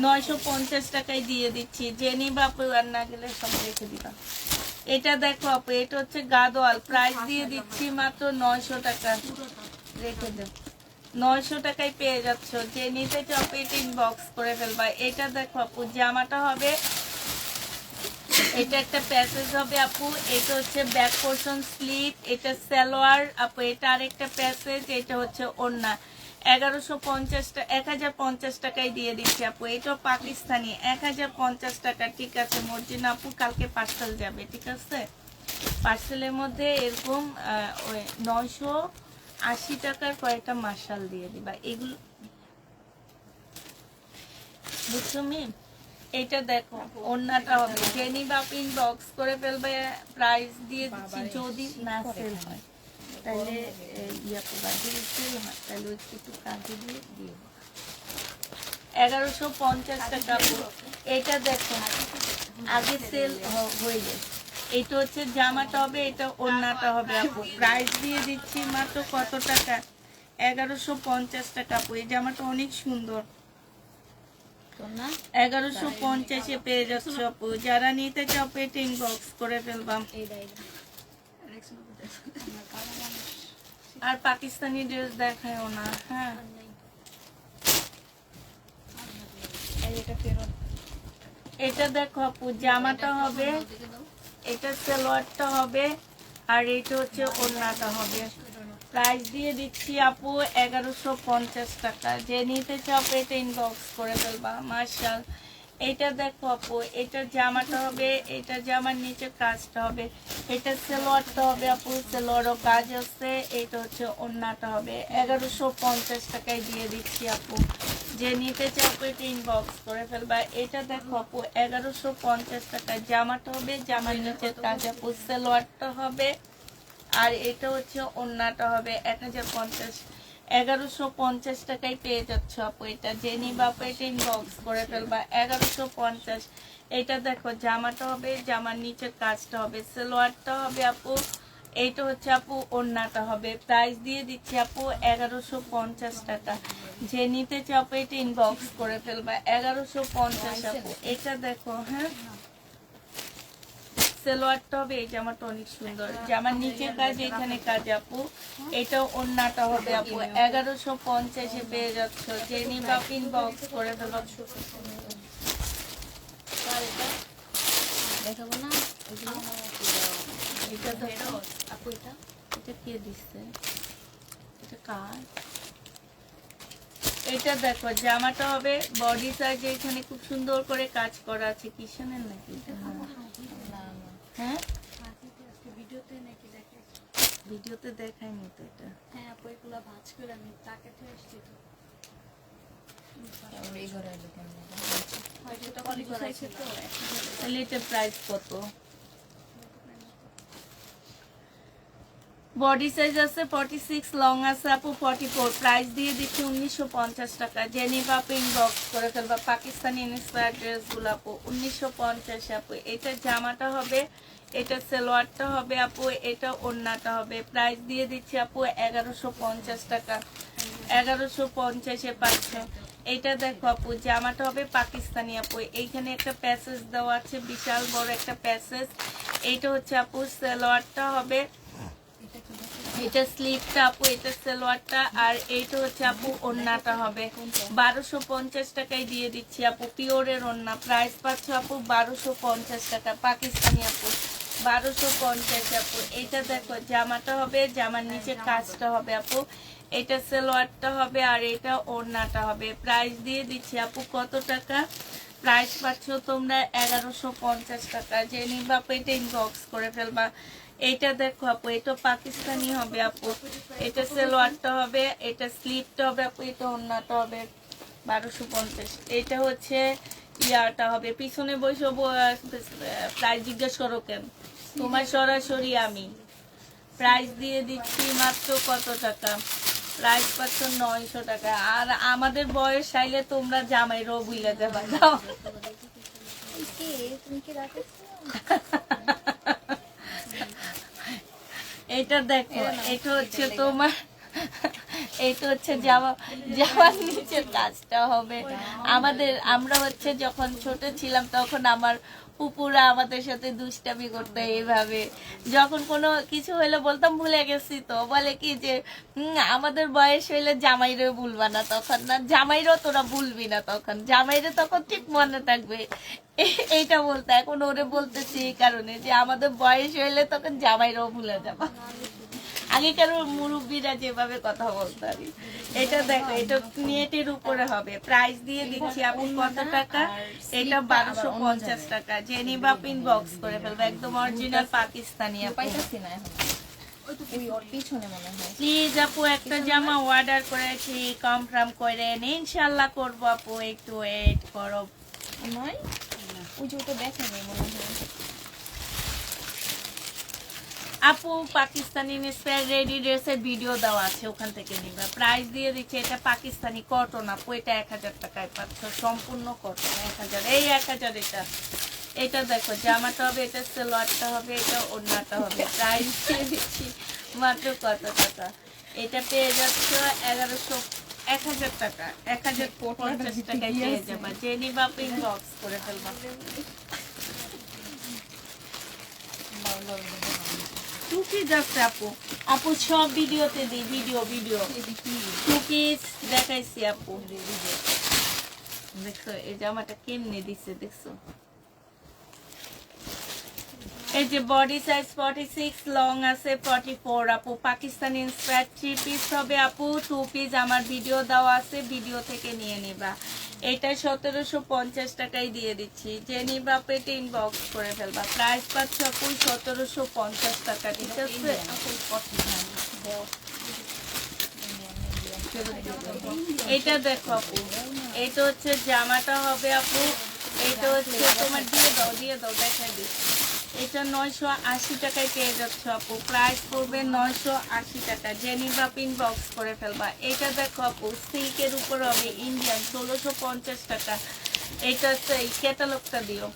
950 টাকায় দিয়ে দিচ্ছি যে নিবা আপু আর না গেলে সব রেখে দিবা এটা দেখো আপু এটা হচ্ছে গাদোয়াল প্রাইস দিয়ে দিচ্ছি মাত্র 900 টাকা রেখে দেব 900 টাকায় পেয়ে যাচ্ছ যে নিতে চাও পেটে ইনবক্স করে ফেলবা এটা দেখো আপু জামাটা হবে এটা একটা প্যাসেজ হবে আপু এটা হচ্ছে ব্যাক পোরশন স্লিভ এটা সালোয়ার আপু এটা আরেকটা প্যাসেজ এটা হচ্ছে ওড়না 1050 টাকায় দিয়ে দিচ্ছি আপু এটা পাকিস্তানি 1050 টাকা ঠিক আছে মর্জিনা আপু কালকে পার্সেল যাবে ঠিক আছে পার্সেলের মধ্যে এরকম 980 টাকার কয়েকটা মার্শাল দিয়ে দিবা এগুলো বুঝছো মিম এটা দেখো ওড়নাটা হবে জেনি বাপ ইনবক্স করে ফেলবে প্রাইস দিয়ে দিচ্ছি যদি না সেল হয় তাহলে ইয়া করবা যদি সেল হয় তাহলে একটু কাজে দিয়ে দিয়ে 1150 টাকা এটা দেখো আগে সেল হয়ে গেছে এটা হচ্ছে জামাটা হবে এটা ওড়নাটা হবে আপু প্রাইস দিয়ে দিচ্ছি মাত্র কত টাকা 1150 টাকা আপু এই জামাটা অনেক সুন্দর তো না 1150 পেয়ে যাচ্ছ আপু যারা নিতে চাও পেটে ইনবক্স করে ফেলবাম আর পাকিস্তানি ড্রেস দেখায়ও না হ্যাঁ এই এটা ফেরত এটা দেখো আপু জামাটা হবে এটা সালোয়ারটা হবে আর এটা হচ্ছে ওড়নাটা হবে প্রাইস দিয়ে দিচ্ছি আপু 1150 টাকা যে নিতে চাও পেটে ইনবক্স করে ফেলবা মার্শাল এটা দেখো আপু এটা জামাটা হবে এটা জামার নিচে কাজটা হবে এটা সালোয়ারটা হবে আপু সালোয়ারও কাজ আছে এটা হচ্ছে ওড়নাটা হবে 1150 টাকায় দিয়ে দিচ্ছি আপু যে নিতে চাও পেটে ইনবক্স করে ফেলবা এটা দেখো আপু 1150 টাকা জামাটা হবে জামার নিচে কাজ আপু সালোয়ারটা হবে আর এটা হচ্ছে ওড়নাটা হবে 1150 টাকায় পেয়ে যাচ্ছ আপু এটা জেনি বাপ এটা ইনবক্স করে ফেলবা 1150 এটা দেখো জামাটা হবে জামার নিচের কাজটা হবে সালোয়ারটা হবে আপু এইটা হচ্ছে আপু ওড়নাটা হবে প্রাইস দিয়ে দিচ্ছি আপু 1150 টাকা যে নিতে চাও এটা ইনবক্স করে ফেলবা 1150 আপু এটা দেখো হ্যাঁ সালোয়ারটা হবে এই জামাটা অনেক সুন্দর জামার নিচের কাজ এখানে কাজ আপু এটা ওড়নাটা হবে আপু 1150 পেয়ে যাচ্ছ যে নিবা ইনবক্স করে দেবো দেখাবো না এটা দেখো আপু এটা এটা কে দিচ্ছে এটা কার এটা দেখো জামাটা হবে বডি সাইজ এখানে খুব সুন্দর করে কাজ করা আছে কিষানের নাকি এটা হ্যাঁ ভিডিওতে নাকি দেখে ভিডিওতে দেখায়নি তো এটা হ্যাঁ আপু এগুলো ভাজ করে আমি তাকে তো এসছি তো এই ঘরে এলো কেমন হয়তো তখন করাইছে তো তাহলে এটা প্রাইস কত বডি সাইজ আছে 46, লং আছে আপু 44, প্রাইস দিয়ে দিচ্ছি 1950 টাকা। জেনিভা পিন বক্স করে ফেলবা, পাকিস্তানি ইন্সপায়ার্ড ড্রেসগুলো আপু 1950 আপু। এটা জামাটা হবে, এটা সালোয়ারটা হবে আপু, এটা ওড়নাটা হবে। প্রাইস দিয়ে দিচ্ছি আপু 1150 টাকা, 1150-এ পাচ্ছ। এটা দেখো আপু, জামাটা হবে পাকিস্তানি আপু, এইখানে একটা প্যাসেজ দেওয়া আছে, বিশাল বড় একটা প্যাসেজ। এইটা হচ্ছে আপু সালোয়ারটা হবে, এটা স্লিভটা আপু, এটা সালোয়ারটা, আর এইটা হচ্ছে আপু ওড়নাটা হবে। 1250 টাকায় দিয়ে দিচ্ছি আপু, পিওরের ওড়না। প্রাইস পাচ্ছ আপু 1250 টাকা, পাকিস্তানি আপু 1250 আপু। এটা দেখো জামাটা হবে, জামার নিচে কাজটা হবে আপু, এটা সালোয়ারটা হবে, আর এটা ওড়নাটা হবে। প্রাইস দিয়ে দিচ্ছি আপু কত টাকা? প্রাইস পাচ্ছ তোমরা 1150 টাকা। যে নিবা আপু এটা ইনবক্স করে ফেলবা। এটা দেখো আপু, এটা পাকিস্তানি হবে আপু, এটা সালোয়ারটা হবে, এটা স্লিভটা হবে আপু, এটা ওড়নাটা হবে 1250। এটা হচ্ছে ইয়াটা হবে, পিছনে বসে প্রাইস জিজ্ঞেস করো কেন, তোমার সরাসরি আমি প্রাইস দিয়ে দিচ্ছি মাত্র কত টাকা? প্রাইস পাচ্ছ 900 টাকা। আর আমাদের বয়স চাইলে তোমরা জামাইরও বুইলা দেবা। দাও কে তুমি কি রাখছো? এটা দেখো, এটা হচ্ছে তোমার, এটা হচ্ছে জামার নিচের কাজটা হবে। আমরা হচ্ছে যখন ছোট ছিলাম তখন আমার পুপুরা আমাদের সাথে দুষ্টামি করতো এইভাবে। যখন কোনো কিছু হইলে বলতাম ভুলে গেছি, তো বলে কি যে আমাদের বয়স হইলে জামাইরে ভুলবা না, তখন না জামাইরও তোরা ভুলবি না, তখন জামাইরে তখন ঠিক মনে থাকবে। এইটা বলতে এখন ওরে বলতেছি এই কারণে যে আমাদের বয়স হইলে তখন জামাইরাও ভুলে যাবা। আগেকার মুরব্বীরা যেভাবে কথা বলতো আর কি। এটা দেখো, এটা নেটের উপরে হবে। প্রাইস দিয়ে দিচ্ছি আপু কত টাকা? এটা 1250 টাকা। জেনিভা পিন বক্স করে ফেলবে, একদম অরিজিনাল পাকিস্তানি আপু। পাইতাছি না এখন, ওই ওর পিছনে মনে হয়। প্লিজ আপু একটা জামা অর্ডার করেছি, কনফার্ম করে ইনশাল্লাহ করবো আপু, একটু ওয়েট করো। নয় ওই যে ওটা দেখেনি মনে হয়। আপু পাকিস্তানি ইন্সপায়ার্ড রেডি ড্রেসের ভিডিও দেওয়া আছে, ওখান থেকে নিবা। প্রাইস দিয়ে দিচ্ছে, এটা পাকিস্তানি কটন আপু, এটা 1000 টাকায় পাচ্ছ, সম্পূর্ণ কটন 1000। এই 1000 এটা। এটা দেখো জামাটা হবে, এটা সালোয়ারটা হবে, এটা ওড়নাটা হবে। প্রাইস দিয়ে দিচ্ছি মাত্র কত টাকা? এটা পেয়ে যাচ্ছ 1000 টাকা, 1050 টাকায় পেয়ে যাবা। জেনিভা পিন বক্স করে ফেলবা। টুকিজ আছে আপু, আপু সব ভিডিওতে দিই, ভিডিও টুকিজ দেখাইছি আপু। দেখছো এই জামাটা কেমনে দিছে, দেখছো? এই যে বডি সাইজ 46, লং আছে 44 আপু, পাকিস্তানি ইন্সপায়ার্ড 3 পিস হবে আপু, 2 পিস আমার ভিডিও দেওয়া আছে, ভিডিও থেকে নিয়ে নিবা। এটা 1750 টাকায় দিয়ে দিচ্ছি। যে নিবা পেটে ইনবক্স করে ফেলবা। প্রাইস পাচ্ছ আপু 1750 টাকা, ঠিক আছে? এটা দেখো আপু, এটা হচ্ছে জামাটা হবে আপু, এটা হচ্ছে তোমার দিয়ে দাও দেখা দিই। এটা 980 টাকায় পেয়ে যাচ্ছ আপু, প্রাইস পড়বে 980 টাকা। জেনিভা পিন বক্স করে ফেলবা। এটা দেখো আপু, সিল্কের উপর হবে, ইন্ডিয়ান 1650 টাকা। এটা হচ্ছে এই ক্যাটালগটা দিও,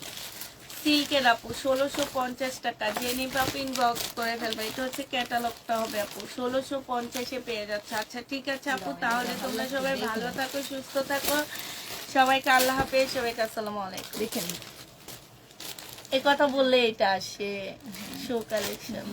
সিল্কের আপু 1650 টাকা। জেনিভা পিন বক্স করে ফেলবা। এটা হচ্ছে ক্যাটালগটা হবে আপু, 1650-এ পেয়ে যাচ্ছে। আচ্ছা ঠিক আছে আপু, তাহলে তোমরা সবাই ভালো থাকো, সুস্থ থাকো, সবাইকে আল্লাহ হাফেজ, সবাইকে আসসালামু আলাইকুম। দেখেন এই কথা বললে এটা আসে শো কালেকশন।